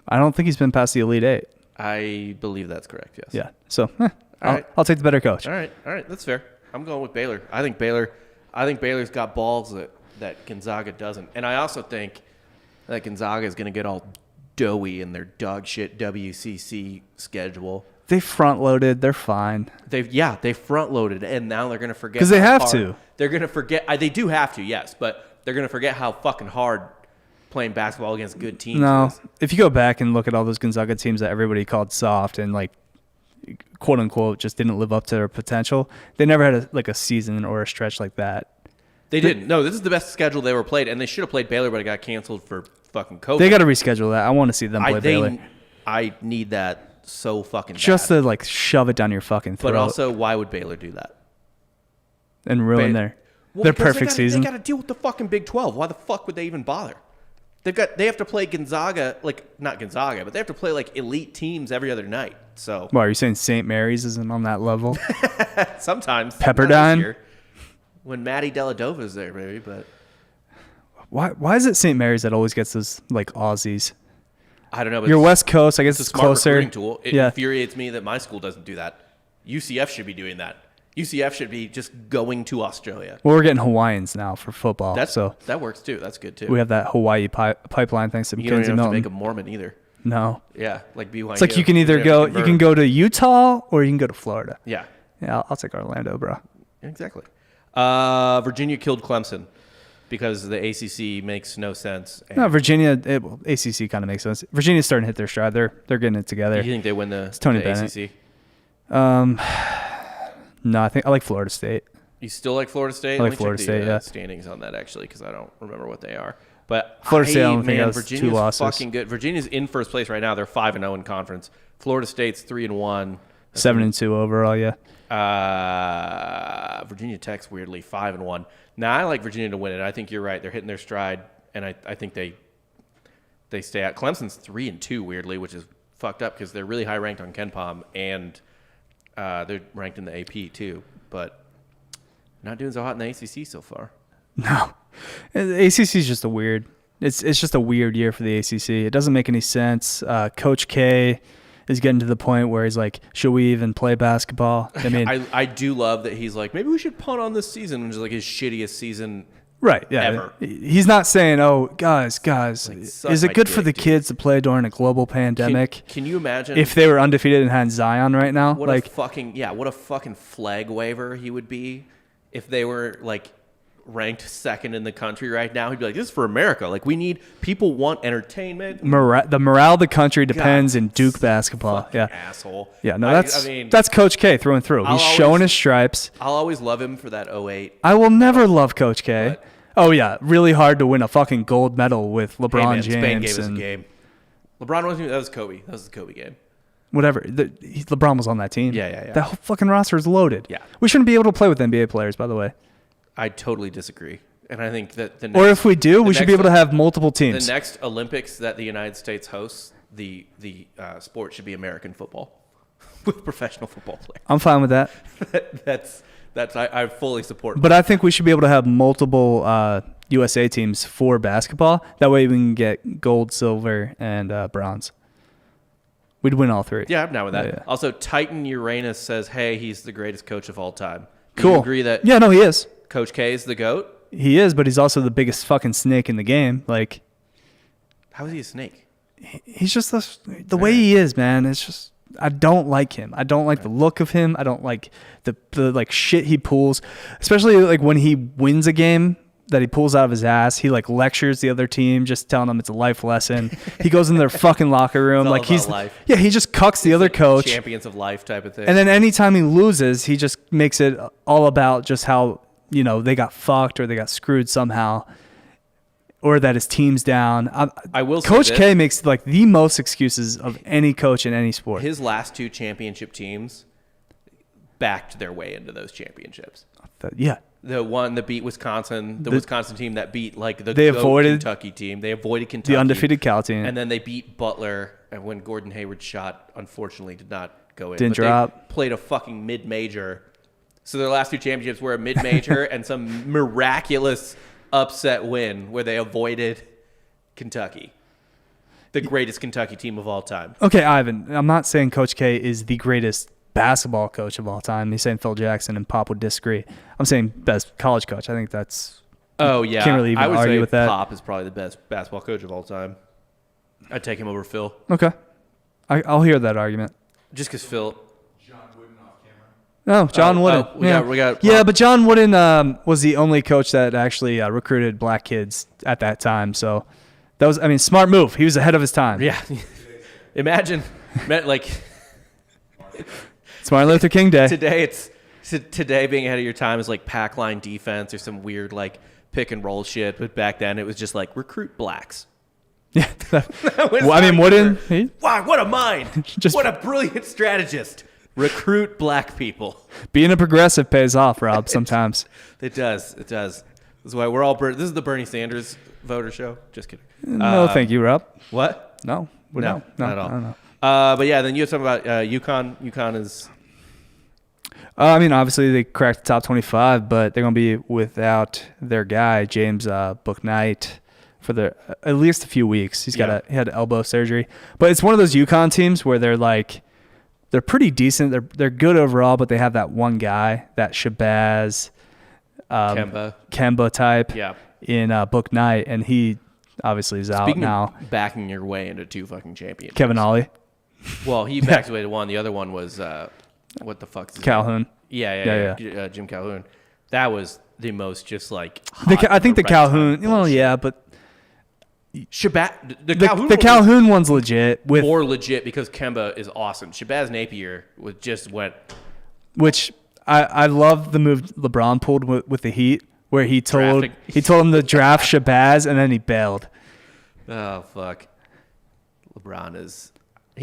I don't think he's been past the Elite 8. I believe that's correct. Yes. Yeah. So I'll take the better coach. All right. That's fair. I'm going with Baylor. I think Baylor's got balls that Gonzaga doesn't, and I also think that Gonzaga is going to get all doughy in their dog shit WCC schedule. They front loaded. They're fine. They front loaded, and now they're going to forget because they have to. They're going to forget. They do have to, yes, but they're going to forget how fucking hard playing basketball against good teams. No, is. If you go back and look at all those Gonzaga teams that everybody called soft and like quote unquote just didn't live up to their potential, they never had a season or a stretch like that. They didn't. No, this is the best schedule they ever played, and they should have played Baylor, but it got canceled for fucking COVID. They got to reschedule that. I want to see them play Baylor. I need that so fucking bad. Just to like shove it down your fucking throat. But also, why would Baylor do that? And ruin their perfect season? They got to deal with the fucking Big 12. Why the fuck would they even bother? They have to play Gonzaga, like not Gonzaga, but they have to play like elite teams every other night. So Well, are you saying St. Mary's isn't on that level? sometimes Pepperdine? When Matty Delladova's there, baby. But why is it St. Mary's that always gets those like Aussies? I don't know. But You're West Coast. I guess it's it's closer. Tool. It infuriates me that my school doesn't do that. UCF should be doing that. UCF should be just going to Australia. Well, we're getting Hawaiians now for football. That works too. That's good too. We have that Hawaii pipeline thanks to Mackenzie Milton. You don't have Milton. to make a Mormon either. No. Yeah, like BYU. It's like you can either go to Utah or you can go to Florida. Yeah. Yeah, I'll take Orlando, bro. Exactly. Virginia killed Clemson because the ACC makes no sense. No, Virginia, ACC kind of makes sense. Virginia's starting to hit their stride. They're getting it together. You think they win the Tony ACC? No, I think I like Florida State. You still like Florida State? I like Let me Florida check State, the yeah. standings on that, actually, because I don't remember what they are. But Florida State, I don't think has Virginia's 2 losses. fucking good. Virginia's in first place right now. They're 5-0 in conference. Florida State's 3-1. 7-2 overall, yeah. Virginia Tech's weirdly 5-1. Now I like Virginia to win it. I think you're right. They're hitting their stride, and I think they stay out. Clemson's 3-2 weirdly, which is fucked up because they're really high ranked on KenPom, and they're ranked in the AP too, but not doing so hot in the ACC so far. No, the ACC is just a weird. It's just a weird year for the ACC. It doesn't make any sense. Coach K is getting to the point where he's like, should we even play basketball? I mean, I do love that he's like, maybe we should punt on this season, which is like his shittiest season. Right, yeah. Ever. He's not saying, oh, guys, Like, is it good for the kids to play during a global pandemic? Can you imagine if they were undefeated and had Zion right now? What a fucking flag waver he would be if they were like ranked second in the country right now. He'd be like, this is for America. Like, people want entertainment. The morale of the country depends in Duke basketball. Yeah, asshole. Yeah, no, that's Coach K through and through. He's showing his stripes. I'll always love him for that 08. I will never love Coach K. Oh yeah, really hard to win a fucking gold medal with LeBron James. Spain gave us a game. LeBron wasn't. That was Kobe. That was the Kobe game. Whatever. LeBron was on that team. Yeah. That whole fucking roster is loaded. Yeah. We shouldn't be able to play with NBA players, by the way. I totally disagree, and I think that or if we do, we should be able to have multiple teams. The next Olympics that the United States hosts, the sport should be American football with professional football players. I'm fine with that. I fully support. But I think we should be able to have multiple USA teams for basketball. That way we can get gold, silver, and bronze. We'd win all 3. Yeah, I'm down with that. Yeah. Also, Titan Uranus says, hey, he's the greatest coach of all time. Do Cool. you agree that Yeah, no, he is. Coach K is the GOAT? He is, but he's also the biggest fucking snake in the game. Like, how is he a snake? He's just the way he is, man. It's just, I don't like him. I don't like the look of him. I don't like the like shit he pulls, especially like when he wins a game that he pulls out of his ass. He like lectures the other team, just telling them it's a life lesson. He goes in their fucking locker room, like he's life. Yeah, he just cucks the other coach. Champions of life type of thing. And then anytime he loses, he just makes it all about just how, they got fucked or they got screwed somehow, or that his team's down. I will say Coach K makes like the most excuses of any coach in any sport. His last 2 championship teams backed their way into those championships. Yeah. The one that beat Wisconsin, the Wisconsin team that beat like the Kentucky team. They avoided Kentucky. The undefeated Cal team. And then they beat Butler, and when Gordon Hayward's shot unfortunately did not go in. Didn't drop. They played a fucking mid-major. So their last 2 championships were a mid-major and some miraculous upset win where they avoided Kentucky, the greatest Kentucky team of all time. Okay, Ivan, I'm not saying Coach K is the greatest basketball coach of all time. He's saying Phil Jackson, and Pop would disagree. I'm saying best college coach. I think that's... Oh, yeah. Can't really even I would argue say with that. Pop is probably the best basketball coach of all time. I'd take him over Phil. Okay. I'll hear that argument. Just because Phil... No, John Wooden. We got yeah, but John Wooden was the only coach that actually recruited black kids at that time. So that was, smart move. He was ahead of his time. Yeah. Imagine, like... It's Martin Luther King Day. Today being ahead of your time is like pack line defense or some weird like pick and roll shit. But back then it was just like recruit blacks. Yeah. Wooden. Wow, what a mind. What a brilliant strategist. Recruit black people. Being a progressive pays off, Rob, sometimes. It does. This is why we're all... This is the Bernie Sanders voter show. Just kidding. No, thank you, Rob. What? No, not at all. I don't know. But yeah, then you have something about UConn. UConn is... obviously they cracked the top 25, but they're going to be without their guy, James Bouknight, for at least a few weeks. He had elbow surgery. But it's one of those UConn teams where they're pretty decent. They're good overall, but they have that one guy, that Shabazz, Kemba type in Bouknight, and he obviously is out now. Backing your way into 2 fucking championships. Kevin Ollie. Well, he backed his way to 1. The other one was what the fuck's his Calhoun. name? Yeah. Jim Calhoun. That was the most just like. I think the Calhoun. Well, yeah, but. The Calhoun one's legit. More legit because Kemba is awesome. Shabazz Napier which I love the move LeBron pulled with the Heat, where he told him to draft Shabazz and then he bailed. Oh fuck, he's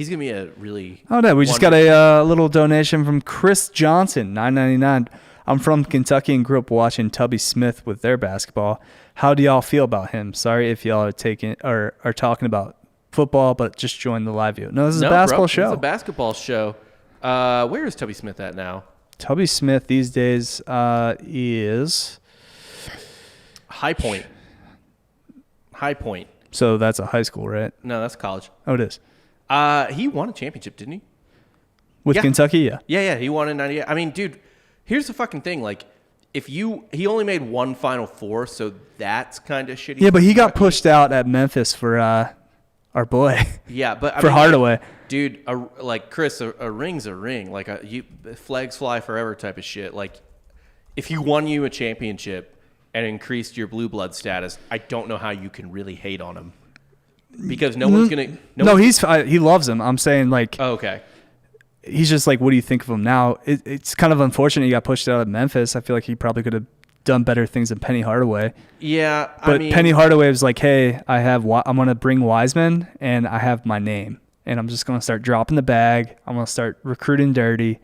gonna be a really. Oh no, we just got a little donation from Chris Johnson, $9.99. I'm from Kentucky and grew up watching Tubby Smith with their basketball. How do y'all feel about him? Sorry if y'all are talking about football, but just joined the live view. No, this is a basketball show. It's a basketball show. Where is Tubby Smith at now? Tubby Smith these days is High Point. High Point. So that's a high school, right? No, that's college. Oh, it is. He won a championship, didn't he? With Kentucky, yeah. Yeah, he won in 98. I mean, dude, here's the fucking thing. Like, he only made one Final Four, so that's kind of shitty. Yeah, but he got pushed out at Memphis for our boy. Yeah, but for Hardaway. Dude, like Chris, a ring's a ring. Like flags fly forever type of shit. Like, if he won you a championship and increased your blue blood status, I don't know how you can really hate on him, because no one's gonna. He loves him. I'm saying like. Oh, okay. He's just like, what do you think of him now? It's kind of unfortunate he got pushed out of Memphis. I feel like he probably could have done better things than Penny Hardaway. Yeah, but Penny Hardaway was like, hey, I'm going to bring Wiseman, and I have my name, and I'm just going to start dropping the bag. I'm going to start recruiting dirty.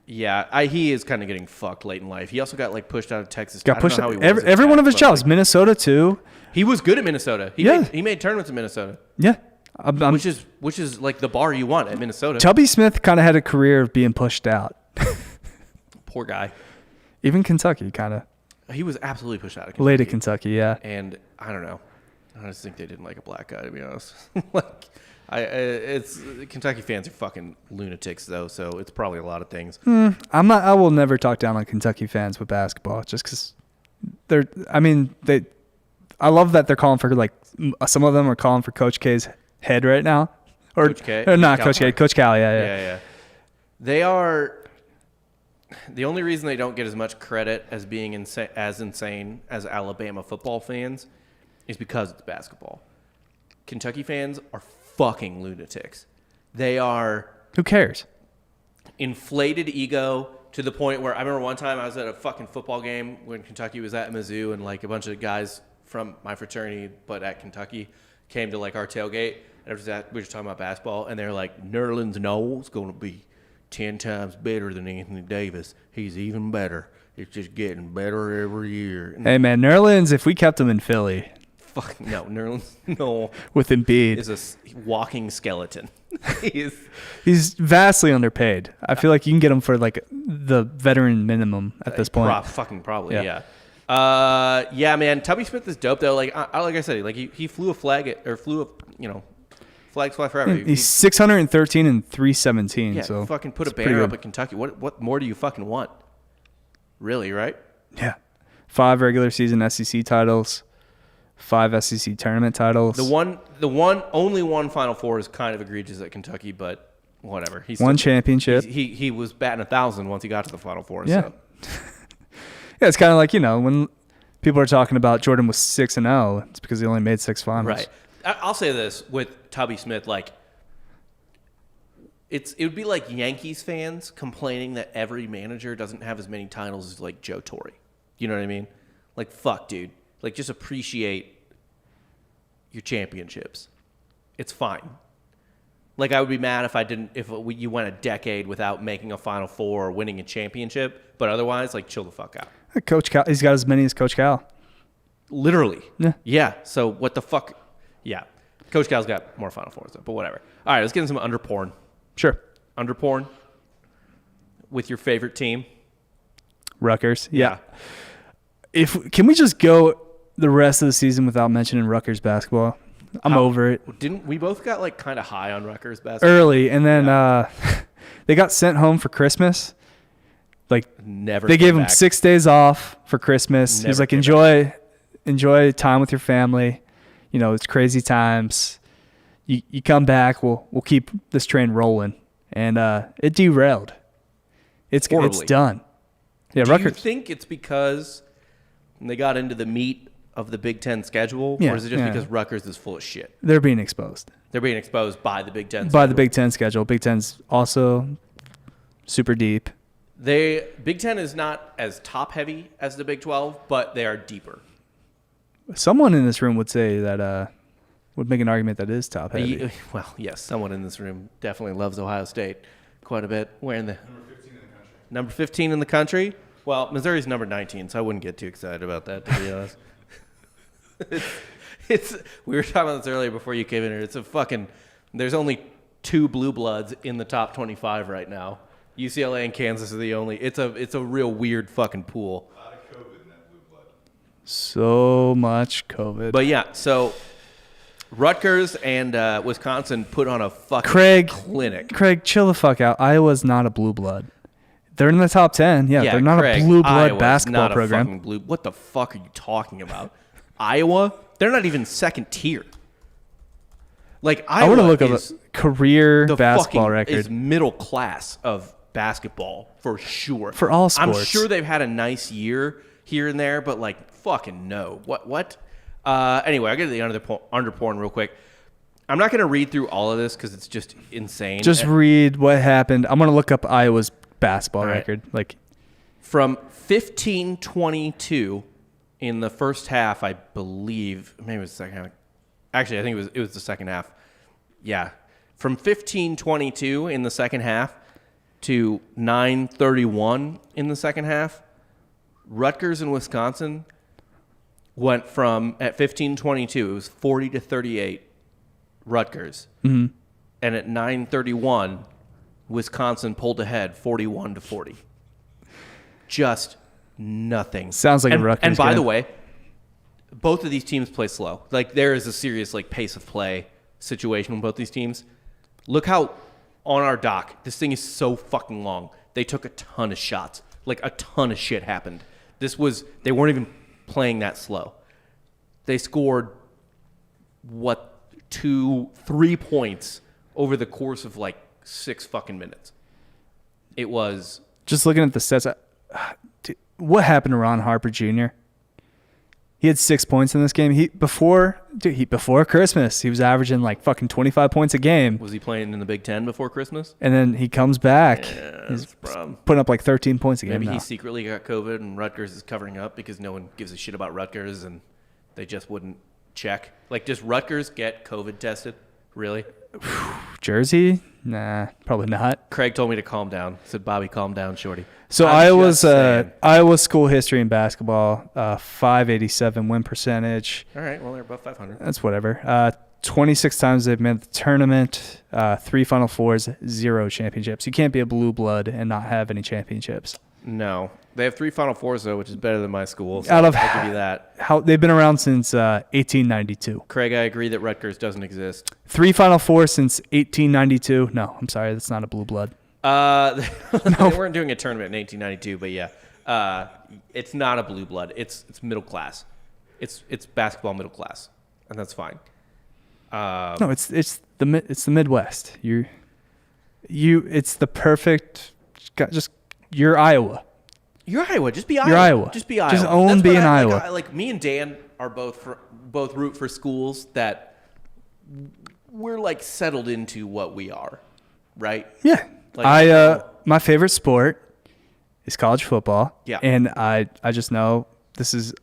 Yeah, he is kind of getting fucked late in life. He also got like pushed out of Texas. Got pushed out. Every one of his jobs. Minnesota too. He was good at Minnesota. He made tournaments in Minnesota. Yeah. Which is like the bar you want at Minnesota. Tubby Smith kind of had a career of being pushed out. Poor guy. Even Kentucky, kind of. He was absolutely pushed out of Kentucky. Late at Kentucky, yeah. And I don't know. I just think they didn't like a black guy, to be honest. Kentucky fans are fucking lunatics, though, so it's probably a lot of things. I will never talk down on Kentucky fans with basketball, just because I love that they're calling for, like, some of them are calling for Coach K's head right now. Coach K? Or not Coach K, Coach Cal, yeah. They are. The only reason they don't get as much credit as being as insane as Alabama football fans is because it's basketball. Kentucky fans are fucking lunatics. They are. Who cares? Inflated ego to the point where I remember one time I was at a fucking football game when Kentucky was at Mizzou, and like a bunch of guys from my fraternity but at Kentucky came to like our tailgate, and after that we were just talking about basketball, and they're like, Nerlens Noel's going to be 10 times better than Anthony Davis. He's even better. It's just getting better every year. Hey, man, Nerlens, if we kept him in Philly. Fuck no, Nerlens, no. With Embiid. Is a walking skeleton. He's vastly underpaid. I feel like you can get him for like the veteran minimum at this point. Probably, yeah. Yeah, man, Tubby Smith is dope, though. Like I said, like he flew a flag flags fly forever. He's 613 and 317. Yeah, so fucking put a banner up at Kentucky. What more do you fucking want? Really, right? Yeah. 5 regular season SEC titles, 5 SEC tournament titles. Only one Final Four is kind of egregious at Kentucky, but whatever. He's one championship. He was batting 1,000 once he got to the Final Four. Yeah. So. Yeah, it's kind of like, when people are talking about Jordan was 6-0, it's because he only made 6 finals. Right. I'll say this with Tubby Smith, like it would be like Yankees fans complaining that every manager doesn't have as many titles as like Joe Torre. You know what I mean? Like, fuck, dude. Like, just appreciate your championships. It's fine. Like, I would be mad if you went a decade without making a Final Four or winning a championship, but otherwise, like, chill the fuck out. Coach Cal, he's got as many as Coach Cal. Literally. Yeah. Yeah. So what the fuck? Yeah. Coach Cal's got more Final Fours, though, but whatever. All right, let's get into some underporn. Sure. Underporn with your favorite team. Rutgers. Yeah. Can we just go the rest of the season without mentioning Rutgers basketball? I'm over it. Didn't we both got like kind of high on Rutgers basketball early, and then they got sent home for Christmas. Like they gave him 6 days off for Christmas. He's like, enjoy time with your family. It's crazy times. You come back, we'll keep this train rolling, and it derailed. It's done. Yeah, Rutgers. Do you think it's because they got into the meat of the Big Ten schedule, or is it just because Rutgers is full of shit? They're being exposed. They're being exposed by the Big Ten. By the Big Ten schedule. Big Ten's also super deep. Big Ten is not as top heavy as the Big 12, but they are deeper. Someone in this room would say that would make an argument that is top heavy. Well, yes, someone in this room definitely loves Ohio State quite a bit. Where in the number 15 in the country? Well, Missouri's number 19, so I wouldn't get too excited about that, to be honest. We were talking about this earlier before you came in here. There's only 2 blue bloods in the top 25 right now. UCLA and Kansas are the only. It's a real weird fucking pool. A lot of COVID in that blue blood. So much COVID. But yeah, so Rutgers and Wisconsin put on a fucking clinic. Craig, chill the fuck out. Iowa's not a blue blood. They're in the top 10. Yeah, they're not Craig, a blue blood Iowa's basketball not program. A fucking what the fuck are you talking about? Iowa? They're not even second tier. Like Iowa I want to look up a career the basketball fucking record. is middle class of basketball for sure. For all sports. I'm sure they've had a nice year here and there, but like fucking no. What? Anyway, I'll get to the underporn real quick. I'm not going to read through all of this because it's just insane. Just read what happened. I'm going to look up Iowa's basketball record. Like from 15-22 in the first half, I believe. Maybe it was the second half. Actually, I think it was the second half. Yeah. From 15-22 in the second half to 9-31 in the second half, Rutgers and Wisconsin went from, at 15-22, it was 40-38 Rutgers. Mm-hmm. And at 9-31, Wisconsin pulled ahead 41-40. Just nothing. Sounds like a Rutgers And by game. the way, both of these teams play slow. Like there is a serious like pace of play situation with both these teams. Look how on our dock, this thing is so fucking long. They took a ton of shots. Like a ton of shit happened. They weren't even playing that slow. They scored 2-3 points over the course of like 6 fucking minutes. It was just looking at the stats. Dude, what happened to Ron Harper Jr.? He had 6 points in this game. Before Christmas, he was averaging like fucking 25 points a game. Was he playing in the Big Ten before Christmas? And then he comes back. Yeah, he's problem. putting up like 13 points a game Maybe now. he secretly got COVID and Rutgers is covering up because no one gives a shit about Rutgers and they just wouldn't check. Like, does Rutgers get COVID tested? Really? Jersey? Nah, probably not. Craig told me to calm down. Said, Bobby, calm down, shorty. So Iowa's school history in basketball, 587 win percentage. All right, well, they're above 500. That's whatever. 26 times they've made the tournament, 3 Final Fours, 0 championships. You can't be a blue blood and not have any championships. No. They have 3 Final Fours, though, which is better than my school. So I'll give you that. They've been around since 1892. Craig, I agree that Rutgers doesn't exist. 3 Final Fours since 1892. No, I'm sorry. That's not a blue blood. They weren't doing a tournament in 1892, but yeah. It's not a blue blood. It's middle class. It's basketball middle class, and that's fine. No, it's the Midwest. It's the perfect. You're Iowa. You're Iowa. Just be Iowa. You're Iowa. Just be Iowa. Just own That's being what Iowa. Like me and Dan are both root for schools that we're like settled into what we are, right? Yeah. Like, my favorite sport is college football. Yeah. And I just know this is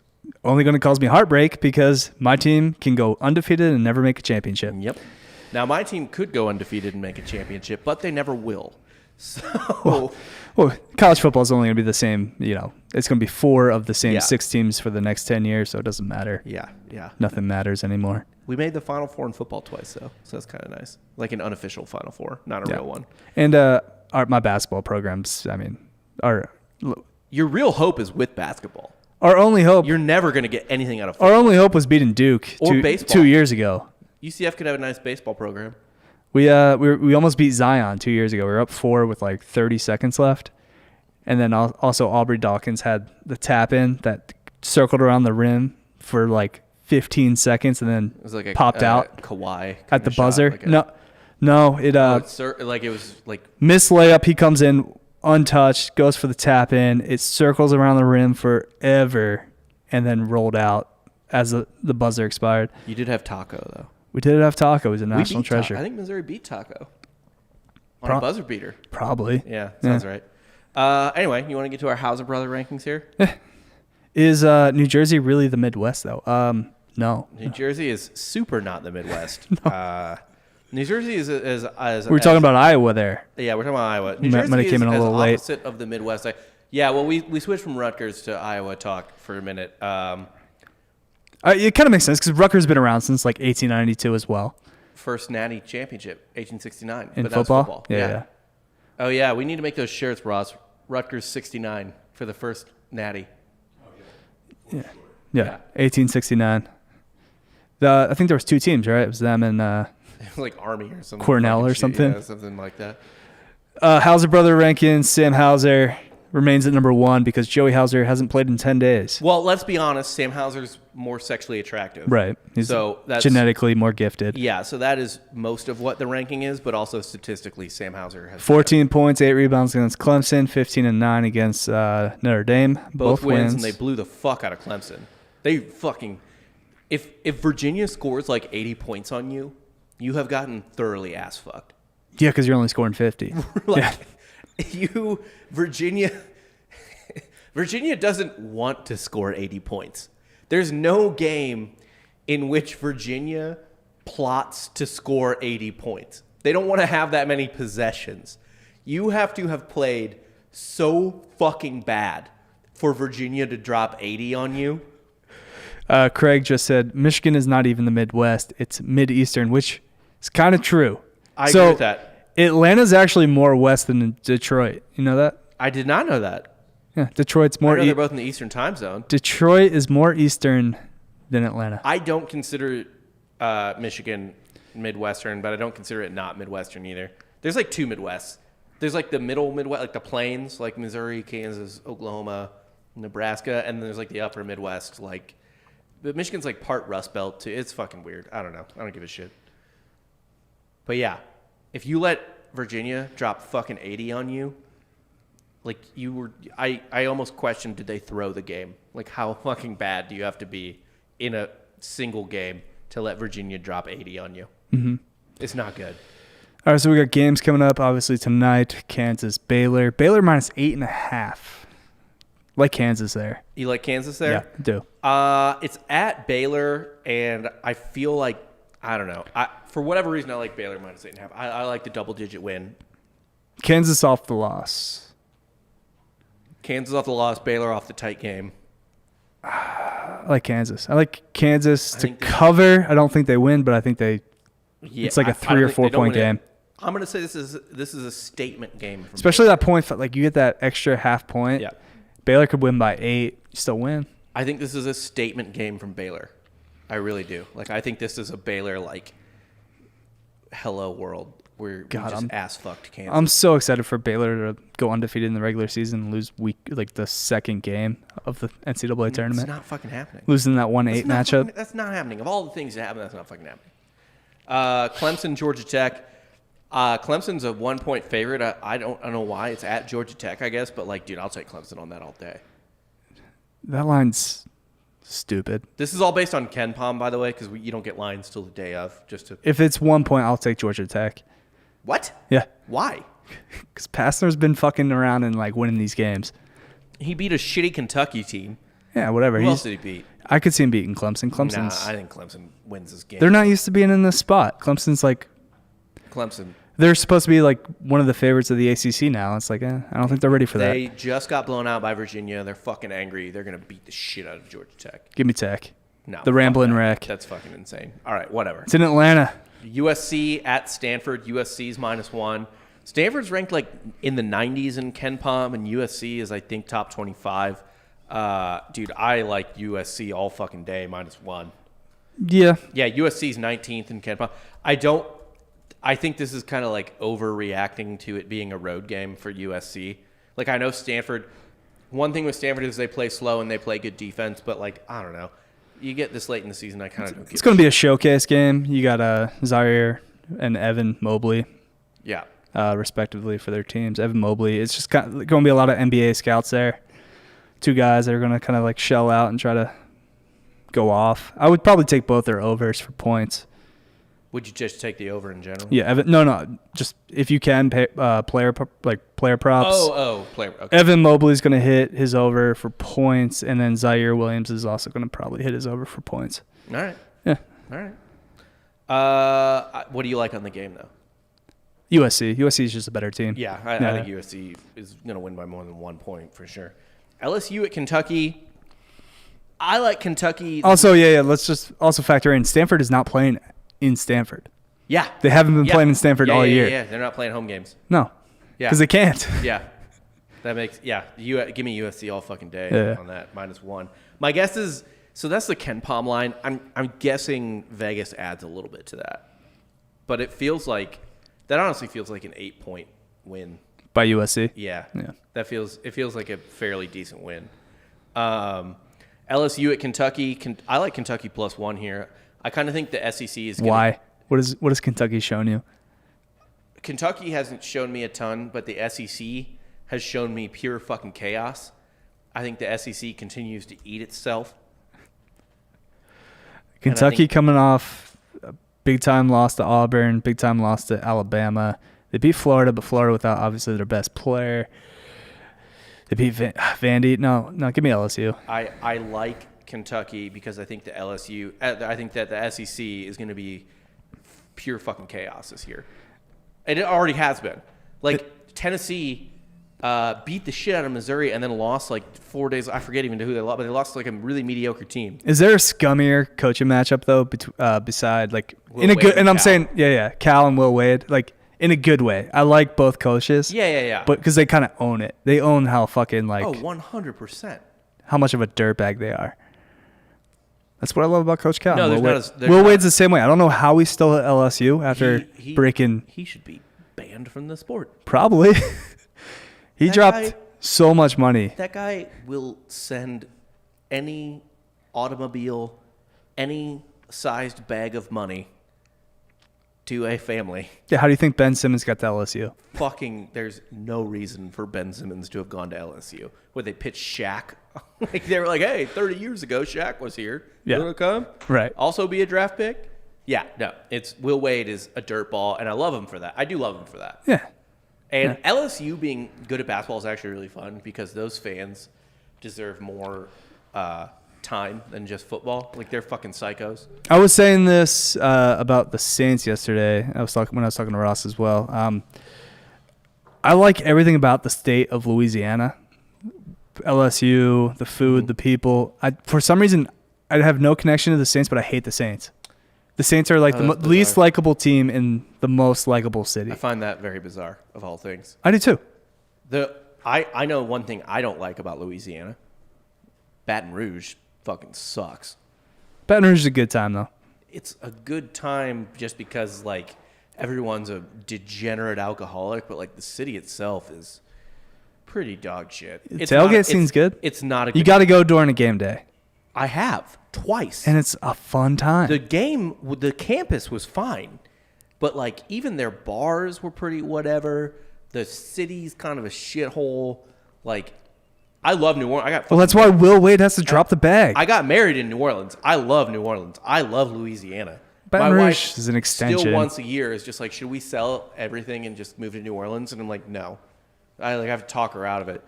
only going to cause me heartbreak because my team can go undefeated and never make a championship. Yep. Now my team could go undefeated and make a championship, but they never will. So well, college football is only going to be the same, it's going to be 4 of the same Yeah. 6 teams for the next 10 years, so it doesn't matter. yeah. Nothing matters anymore. We made the Final Four in football twice, though, so that's kind of nice. Like an unofficial Final Four, not a real one. And my basketball programs, Your real hope is with basketball. our only hope You're never going to get anything out of football. our only hope was beating Duke Or baseball. 2 years ago. UCF could have a nice baseball program. We almost beat Zion 2 years ago. We were up 4 with like 30 seconds left. And then also Aubrey Dawkins had the tap in that circled around the rim for like 15 seconds and then It was like popped out Kawhi at the shot, buzzer. like No, it it was like missed layup. He comes in untouched, goes for the tap in. It circles around the rim forever and then rolled out as the buzzer expired. you did have Taco though. We did have Taco. He was a We national beat treasure. I think Missouri beat Taco on a buzzer beater. Probably. Yeah, sounds right. Anyway, you want to get to our Hauser brother rankings here? Is New Jersey really the Midwest though? No. New Jersey is super not the Midwest. New Jersey is We're talking about Iowa there. Yeah, we're talking about Iowa. New Might Jersey have came in a little late. opposite of the Midwest. Yeah, well, we switched from Rutgers to Iowa talk for a minute. It kind of makes sense because Rutgers has been around since like 1892 as well. First Natty Championship, 1869. In but football? That's football. Yeah. Oh, yeah, we need to make those shirts, Ross. Rutgers 69 for the first Natty. Yeah. 1869. I think there was 2 teams, right? It was them and Like Army or something. Cornell or shit, something. Yeah, something like that. Hauser brother rankings. Sam Hauser remains at number 1 because Joey Hauser hasn't played in 10 days. Well, let's be honest. Sam Hauser's more sexually attractive. Right. He's so that's genetically more gifted. Yeah, so that is most of what the ranking is, but also statistically, Sam Hauser has 14 points, 8 rebounds against Clemson, 15 and 9 against Notre Dame. Both wins, and they blew the fuck out of Clemson. They fucking if Virginia scores like 80 points on you, you have gotten thoroughly ass fucked. Yeah, because you're only scoring 50. Virginia doesn't want to score 80 points. There's no game in which Virginia plots to score 80 points. They don't want to have that many possessions. You have to have played so fucking bad for Virginia to drop 80 on you. Craig just said Michigan is not even the Midwest. It's Mid-Eastern, which is kind of true. I agree with that. Atlanta's actually more west than Detroit. You know that? I did not know that. Yeah, Detroit's more. I know they're both in the Eastern time zone. Detroit is more Eastern than Atlanta. I don't consider Michigan Midwestern, but I don't consider it not Midwestern either. There's like 2 Midwests. There's like the middle Midwest, like the plains, like Missouri, Kansas, Oklahoma, Nebraska, and then there's like the upper Midwest, like. But Michigan's like part Rust Belt too. It's fucking weird. I don't know. I don't give a shit. But yeah, if you let Virginia drop fucking 80 on you, like you were, I almost questioned, did they throw the game? Like how fucking bad do you have to be in a single game to let Virginia drop 80 on you? Mm-hmm. It's not good. All right, so we got games coming up. Obviously tonight, Kansas, Baylor. Baylor minus 8.5. Like Kansas there. You like Kansas there? Yeah, I do. It's at Baylor, and I feel like, I don't know. For whatever reason, I like Baylor minus 8.5. I like the double-digit win. Kansas off the loss. Kansas off the loss, Baylor off the tight game. I like Kansas. I like Kansas to cover. I don't think they win, but I think they. Yeah, it's like a 3 or 4 point game. I'm gonna say this is a statement game. Especially Baylor. That point, like you get that extra half point. Yeah. Baylor could win by 8. You still win. I think this is a statement game from Baylor. I really do. Like I think this is a Baylor like hello world where we just ass fucked Kansas. I'm so excited for Baylor to go undefeated in the regular season and lose the second game of the NCAA tournament. It's not fucking happening. Losing that 1-8 matchup. That's not happening. Of all the things that happen, that's not fucking happening. Clemson, Georgia Tech. Clemson's a 1-point favorite. I don't know why. It's at Georgia Tech, I guess. But, like, dude, I'll take Clemson on that all day. That line's stupid. This is all based on Ken Palm, by the way, because you don't get lines till the day of. If it's 1 point, I'll take Georgia Tech. What? Yeah. Why? Because Pastner's been fucking around and, like, winning these games. He beat a shitty Kentucky team. Yeah, whatever. Who else did he beat? I could see him beating Clemson. Nah, I think Clemson wins this game. They're not used to being in this spot. Clemson's like... Clemson. They're supposed to be like one of the favorites of the ACC now. It's like, I don't think they're ready for that. They just got blown out by Virginia. They're fucking angry. They're going to beat the shit out of Georgia Tech. Give me Tech. No. The Ramblin' Wreck. That's fucking insane. All right, whatever. It's in Atlanta. USC at Stanford. USC's -1. Stanford's ranked like in the 90s in Ken Palm, and USC is, I think, top 25. Dude, I like USC all fucking day, -1. Yeah. Yeah, USC's 19th in Ken Palm. I think this is kind of like overreacting to it being a road game for USC. Like, I know Stanford, one thing with Stanford is they play slow and they play good defense, but, like, I don't know. You get this late in the season, I kind of don't get it. It's going to be a showcase game. You got Zaire and Evan Mobley. Yeah. Respectively for their teams. Evan Mobley. It's just kind of going to be a lot of NBA scouts there. 2 guys that are going to kind of like shell out and try to go off. I would probably take both their overs for points. Would you just take the over in general? Yeah, no. Just if you can, player props. Player. Okay. Evan Mobley's going to hit his over for points, and then Zaire Williams is also going to probably hit his over for points. All right. Yeah. All right. What do you like on the game, though? USC. USC is just a better team. Yeah, I think USC is going to win by more than 1 point for sure. LSU at Kentucky. I like Kentucky. Also, yeah. Let's just also factor in Stanford is not playing in Stanford. Yeah. They haven't been playing in Stanford all year. Yeah, they're not playing home games. No. Yeah. Because they can't. Yeah. That makes, give me USC all fucking day on that, -1. My guess is, so that's the Ken Palm line. I'm guessing Vegas adds a little bit to that. But it feels like, that honestly feels like an 8-point win. By USC? Yeah. It feels like a fairly decent win. LSU at Kentucky. I like Kentucky +1 here. I kind of think the SEC is gonna, Why? What has Kentucky shown you? Kentucky hasn't shown me a ton, but the SEC has shown me pure fucking chaos. I think the SEC continues to eat itself. Kentucky coming off a big-time loss to Auburn, big-time loss to Alabama. They beat Florida, but Florida without obviously their best player. They beat Vandy. No, give me LSU. I like Kentucky because I think the LSU. I think that the SEC is going to be pure fucking chaos this year, and it already has been. Tennessee beat the shit out of Missouri and then lost 4 days. I forget even who they lost, but they lost to a really mediocre team. Is there a scummier coaching matchup though? Beside Will in a Wade good, and I'm Cal. saying Cal and Will Wade, in a good way. I like both coaches. Yeah. But because they kind of own it, they own how fucking 100%. how much of a dirtbag they are. That's what I love about Coach Cal. No, Will Wade's the same way. I don't know how he's still at LSU after breaking. He should be banned from the sport. Probably. He That dropped guy- so much money. That guy will send any automobile, any sized bag of money to a family. Yeah, how do you think Ben Simmons got to LSU? There's no reason for Ben Simmons to have gone to LSU. Where they pitched Shaq. They were like, hey, 30 years ago, Shaq was here. Yeah. You want to come? Right. Also be a draft pick? Yeah, no. Will Wade is a dirtball, and I love him for that. I do love him for that. Yeah. And LSU being good at basketball is actually really fun because those fans deserve more time than just football. They're fucking psychos. I was saying this about the Saints yesterday. When I was talking to Ross as well. I like everything about the state of Louisiana. LSU, the food, the people. For some reason, I have no connection to the Saints, but I hate the Saints. The Saints are the least likable team in the most likable city. I find that very bizarre, of all things. I do too. I know one thing I don't like about Louisiana. Baton Rouge fucking sucks. Baton Rouge is a good time, though. It's a good time just because, everyone's a degenerate alcoholic, but, the city itself is pretty dog shit. Tailgate scene's good. It's not a good... You got to go during a game day. I have, twice. And it's a fun time. The campus was fine, but, even their bars were pretty whatever. The city's kind of a shithole. I love New Orleans. Well, that's why Will Wade has to drop the bag. I got married in New Orleans. I love New Orleans. I love Louisiana. Baton My Rouge wife is an extension. Still once a year is just should we sell everything and just move to New Orleans? And I'm like, no. I have to talk her out of it.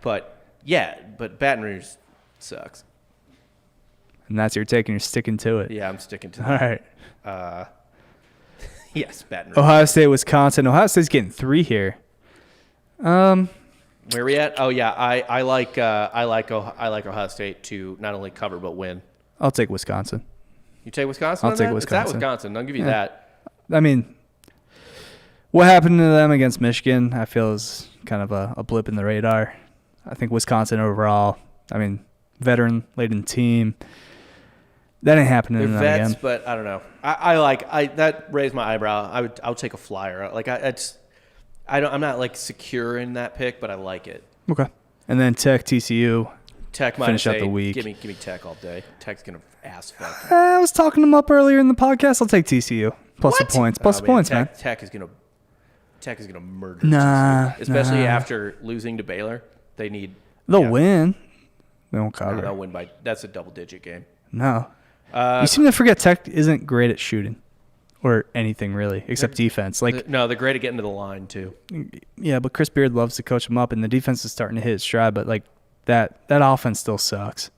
But Baton Rouge sucks. And that's your take, and you're sticking to it. Yeah, I'm sticking to All that. right. Yes, Baton Rouge. Ohio State, Wisconsin. Ohio State's getting 3 here. Where are we at? Oh yeah, I like Ohio State to not only cover but win. I'll take Wisconsin. You take Wisconsin? I'll take that? Wisconsin. It's at Wisconsin. I'll give you that. I mean, what happened to them against Michigan, I feel, is kind of a blip in the radar. I think Wisconsin overall, veteran-laden team. That ain't happening They're to them vets, again. but I don't know. I that raised my eyebrow. I'll take a flyer. I'm not secure in that pick, but I like it. Okay. And then Tech, TCU. Tech might finish out the week. Give me Tech all day. Tech's gonna ass fuck. I was talking them up earlier in the podcast. I'll take TCU. Plus the points. Plus the points, man. Tech is gonna murder. Nah. TCU. Especially after losing to Baylor. They'll win. They won't cover. No, they'll win by. That's a double-digit game. No. You seem to forget Tech isn't great at shooting. or anything really except defense. Like, no, they're great at getting to the line too. yeah, but Chris Beard loves to coach them up, and the defense is starting to hit its stride. But like that offense still sucks.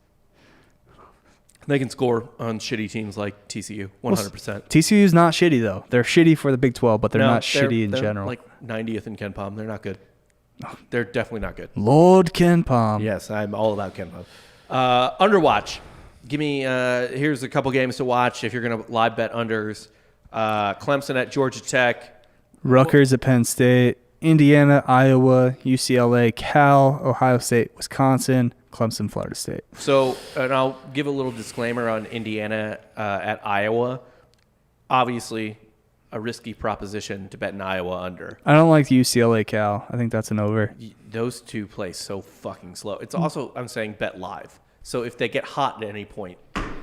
They can score on shitty teams like TCU, 100%. TCU's not shitty though. They're shitty for the Big 12, but they're not shitty in they're general. Like 90th in Ken Palm, they're not good. They're definitely not good. Lord Ken Palm. Yes, I'm all about Ken Palm. Underwatch. Give me. Here's a couple games to watch if you're gonna live bet unders. Clemson at Georgia Tech. Rutgers at Penn State. Indiana, Iowa, UCLA, Cal, Ohio State, Wisconsin, Clemson, Florida State. So, and I'll give a little disclaimer on Indiana at Iowa. Obviously, a risky proposition to bet in Iowa under. I don't like the UCLA Cal. I think that's an over. Those two play so fucking slow. It's also, I'm saying, bet live. So if they get hot at any point,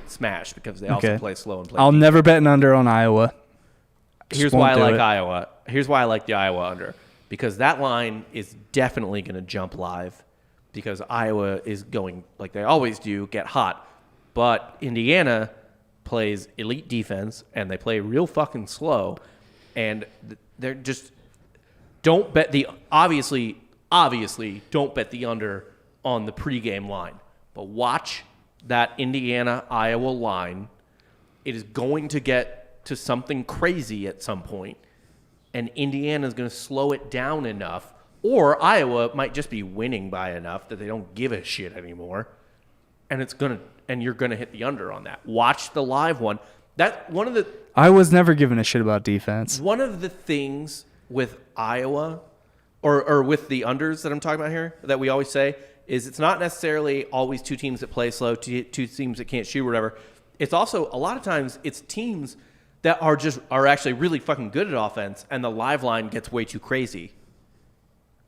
smash because they also play slow and play I'll deep. never bet an under on Iowa. Here's why I like Iowa. Here's why I like the Iowa under. Because that line is definitely going to jump live because Iowa is going, like they always do, get hot. But Indiana plays elite defense, and they play real fucking slow. And they're just don't bet the obviously don't bet the under on the pregame line. But watch that Indiana-Iowa line. It is going to get to something crazy at some point. And Indiana is going to slow it down enough, or Iowa might just be winning by enough that they don't give a shit anymore, and you're gonna hit the under on that. Watch the live one. I was never giving a shit about defense. One of the things with Iowa, or with the unders that I'm talking about here, that we always say is it's not necessarily always two teams that play slow, two teams that can't shoot, or whatever. It's also a lot of times it's teams that are actually really fucking good at offense, and the live line gets way too crazy,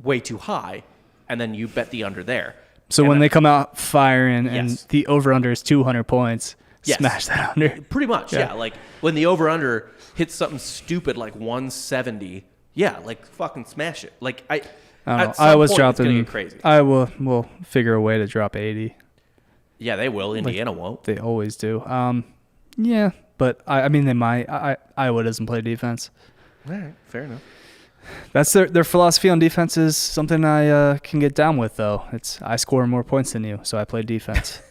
way too high, and then you bet the under there. So when they come out firing and Yes. the over-under is 200 points, Yes. smash that under. Pretty much, yeah. Like when the over-under hits something stupid like 170, yeah, like fucking smash it. Like I don't know. at some Iowa's point, it's gonna dropping. get crazy. Iowa will figure a way to drop 80. Yeah, they will. Indiana won't. They always do. Yeah, but I mean they might. Iowa doesn't play defense. All right, fair enough. That's their philosophy on defense is something I can get down with though. It's I score more points than you, so I play defense.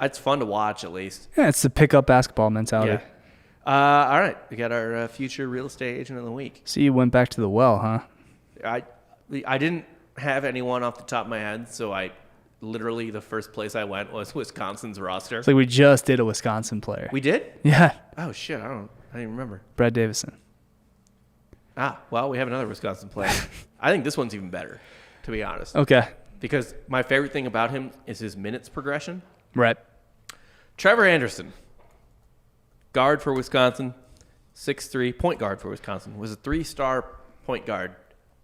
It's fun to watch, at least. Yeah, it's the pickup basketball mentality. Yeah. All right, we got our future real estate agent of the week. So you went back to the well, huh? I didn't have anyone off the top of my head, so I literally the first place I went was Wisconsin's roster. It's like we just did a Wisconsin player. We did? Yeah, Oh shit, I didn't even remember. Brad Davison. Well, we have another Wisconsin player. I think this one's even better, to be honest. Okay, Because my favorite thing about him is his minutes progression. right. Trevor Anderson, guard for Wisconsin, 6'3", point guard for Wisconsin, was a 3-star point guard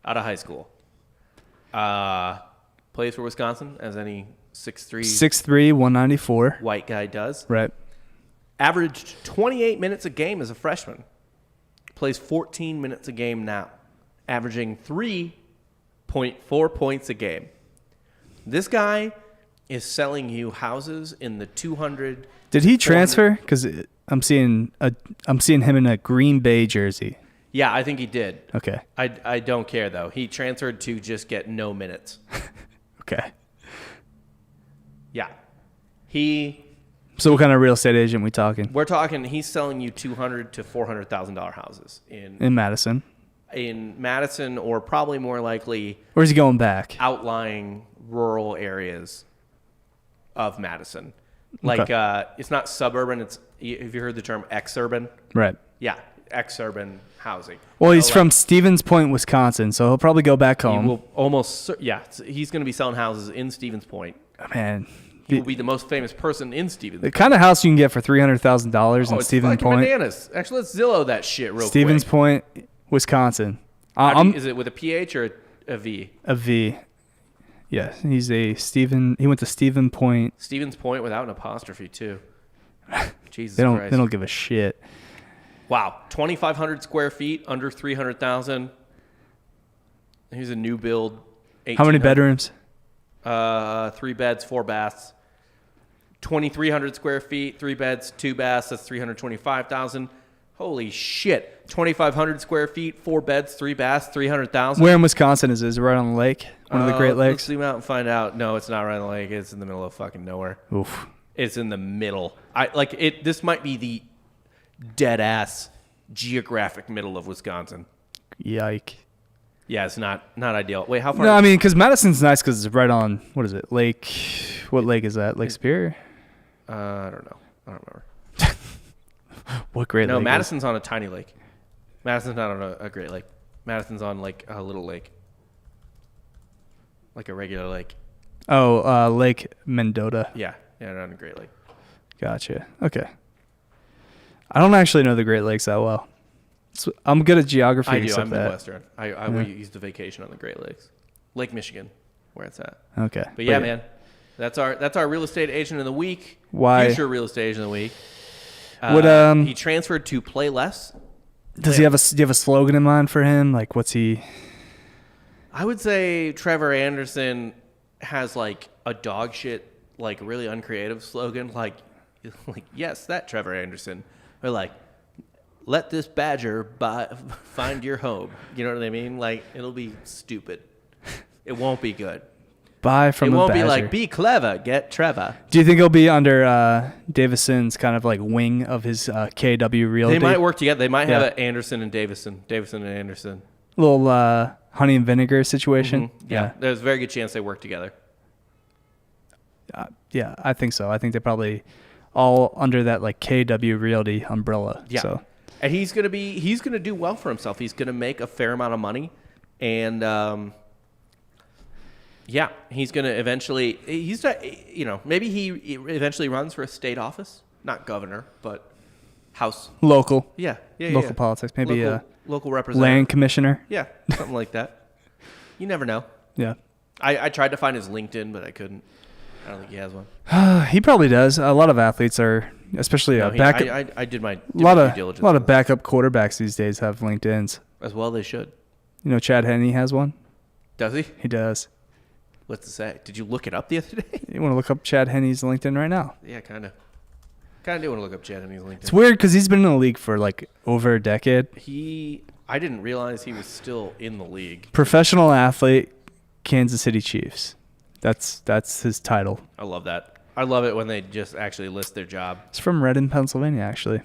out of high school. Plays for Wisconsin as any 6'3" 6'3", 194. white guy does. Right. Averaged 28 minutes a game as a freshman. Plays 14 minutes a game now, averaging 3.4 points a game. This guy is selling you houses in the 200. Did he transfer? Because I'm seeing him in a Green Bay jersey. Yeah, I think he did. Okay. I don't care, though. He transferred to just get no minutes. Okay. Yeah. So what kind of real estate agent we talking? We're talking, he's selling you $200,000 to $400,000 houses In Madison. in Madison, or probably more likely Or is he going back? outlying rural areas of Madison. Like, Okay. it's not suburban. Have you heard the term exurban? Right. Yeah, exurban housing. Well, he's So, from Stevens Point, Wisconsin, so he'll probably go back He home. will he's going to be selling houses in Stevens Point. Man, He will be the most famous person in Stevens. the kind of house you can get for $300,000 in it's Stevens fucking Point. bananas. Actually, let's Zillow that shit real Stevens quick. Point, Wisconsin. Is it with a PH or a V? A V. Yeah, he's a Steven. He went to Stevens Point. Stevens Point without an apostrophe too. Jesus They Christ. don't give a shit. Wow, 2,500 square feet, under 300,000. Here's a new build. How many 1,800. bedrooms? 3 beds, 4 baths. 2,300 square feet, 3 beds, 2 baths. That's 325,000. Holy shit. 2,500 square feet, 4 beds, 3 baths, 300,000. Where in Wisconsin is it? Is it right on the lake? One of the Great Let's Lakes? zoom out and find out. No, it's not right on the lake. It's in the middle of fucking nowhere. Oof. It's in the middle. This might be the dead ass geographic middle of Wisconsin. Yike. Yeah, it's not ideal. Wait, how far? No, I mean, because Madison's nice because it's right on, what is it? What lake is that? Lake Superior? I don't know. I don't remember. What Great Lake? No, Madison's on a tiny lake. Madison's not on a Great Lake. Madison's on like a little lake. Like a regular lake. Oh, Lake Mendota. Yeah, not a Great Lake. Gotcha. Okay. I don't actually know the Great Lakes that well. So I'm good at geography. I do. Except I'm that. Midwestern. We used to vacation on the Great Lakes. Lake Michigan, where it's at. Okay. But yeah, man. That's our real estate agent of the week. Why? Future real estate agent of the week. He transferred to Play Less. Do you have a slogan in mind for him? Like, what's he? I would say Trevor Anderson has like a dog shit, like really uncreative slogan, like yes, that Trevor Anderson, or like let this badger find your home. You know what I mean? Like it'll be stupid. It won't be good. Buy from it a won't badger. be like be clever, get Trevor. Do you think he'll be under Davison's kind of like wing of his KW Realty? They might work together. They might have an Anderson and Davison and Anderson. Little honey and vinegar situation. Mm-hmm. Yeah, there's a very good chance they work together. Yeah, I think so. I think they're probably all under that like KW Realty umbrella. Yeah. So. And he's gonna do well for himself. He's gonna make a fair amount of money, and he's gonna eventually. Maybe he eventually runs for a state office, not governor, but House. Local. Yeah. Local politics. Maybe local representative. land commissioner. Yeah, something like that. You never know. Yeah. I tried to find his LinkedIn, but I couldn't. I don't think he has one. He probably does. A lot of athletes are, especially backup. I did my a lot due of diligence. a lot of backup quarterbacks these days have LinkedIn's. As well, they should. You know, Chad Henne has one. Does he? He does. What's it say? Did you look it up the other day? You want to look up Chad Henne's LinkedIn right now? Yeah, kind of. Kind of do want to look up Chad Henne's LinkedIn. It's weird because he's been in the league for like over a decade. I didn't realize he was still in the league. Professional athlete, Kansas City Chiefs. That's his title. I love that. I love it when they just actually list their job. It's from Reading, Pennsylvania, actually.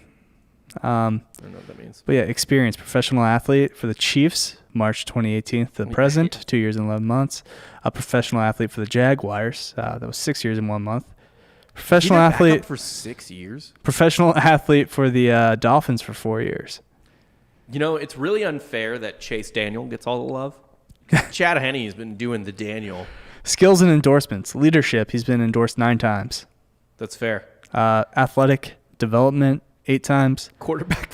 I don't know what that means. But yeah, experienced professional athlete for the Chiefs, March 2018 to the present, 2 years and 11 months. A professional athlete for the Jaguars. That was 6 years and 1 month. Professional athlete for 6 years. Professional athlete for the Dolphins for 4 years. You know, it's really unfair that Chase Daniel gets all the love. Chad Henne has been doing the Daniel. Skills and endorsements. Leadership, he's been endorsed 9 times. That's fair. Athletic development, 8 times. Quarterback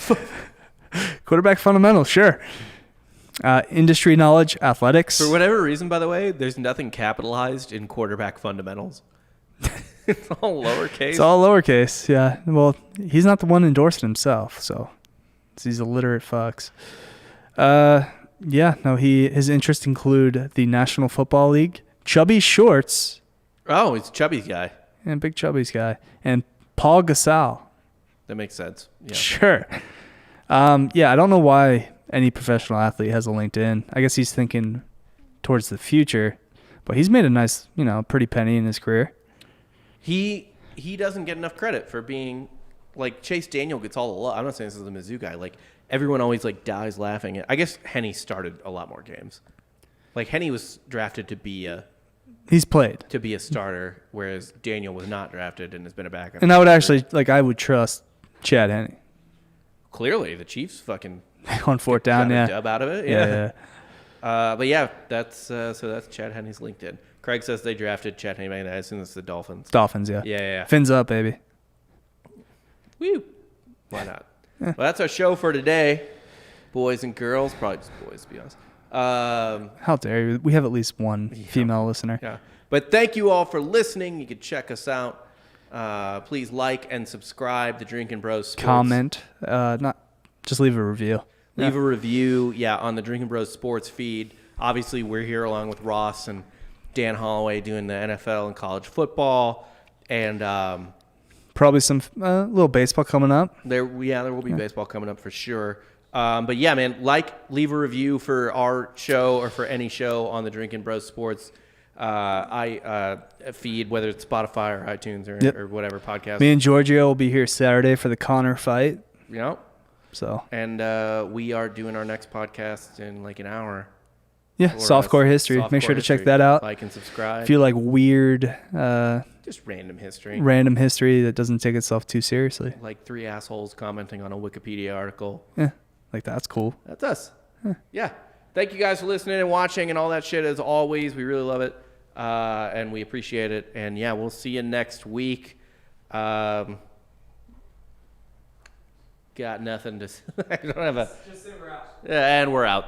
fundamentals, sure. Industry knowledge, athletics. For whatever reason, by the way, there's nothing capitalized in quarterback fundamentals. It's all lowercase. It's all lowercase, yeah. Well, he's not the one endorsing himself, so these illiterate fucks. His interests include the National Football League, Chubby Shorts. Oh, he's Chubby's guy. And Big Chubby's guy. And Paul Gasol. That makes sense. Yeah. Sure. I don't know why any professional athlete has a LinkedIn. I guess he's thinking towards the future, but he's made a nice, pretty penny in his career. He doesn't get enough credit for being like Chase Daniel gets all the love. I'm not saying this is the Mizzou guy. Like everyone always like dies laughing. I guess Henne started a lot more games. Like Henne was drafted to be he's played to be a starter, whereas Daniel was not drafted and has been a backup. And I would actually I would trust Chad Henne. Clearly, the Chiefs fucking on 4th down, got a dub out of it. Yeah. But yeah, that's Chad Henne's LinkedIn. Craig says they drafted Chad Henne. I assume it's the Dolphins. Dolphins, yeah. Yeah. Fins up, baby. Woo. Why not? Well, that's our show for today, boys and girls. Probably just boys, to be honest. How dare you? We have at least one female listener. Yeah. But thank you all for listening. You can check us out. Please like and subscribe to Drinking Bros Sports. Comment. Just leave a review. Leave a review, on the Drinking Bros Sports feed. Obviously, we're here along with Ross and Dan Holloway doing the NFL and college football. And Probably some little baseball coming up. There will be baseball coming up for sure. But yeah, man, leave a review for our show or for any show on the Drinking Bros Sports feed, whether it's Spotify or iTunes or whatever podcast. Me and Giorgio will be here Saturday for the Connor fight. Yep. So. And we are doing our next podcast in like an hour. Yeah, Softcore History. Make sure to check that out. Like and subscribe. If you like weird... just random history. Random history that doesn't take itself too seriously. Like 3 assholes commenting on a Wikipedia article. Yeah, like that's cool. That's us. Yeah. Thank you guys for listening and watching and all that shit as always. We really love it. And we appreciate it. And yeah, we'll see you next week. Got nothing to say. I don't have a... Just say we're out. And we're out.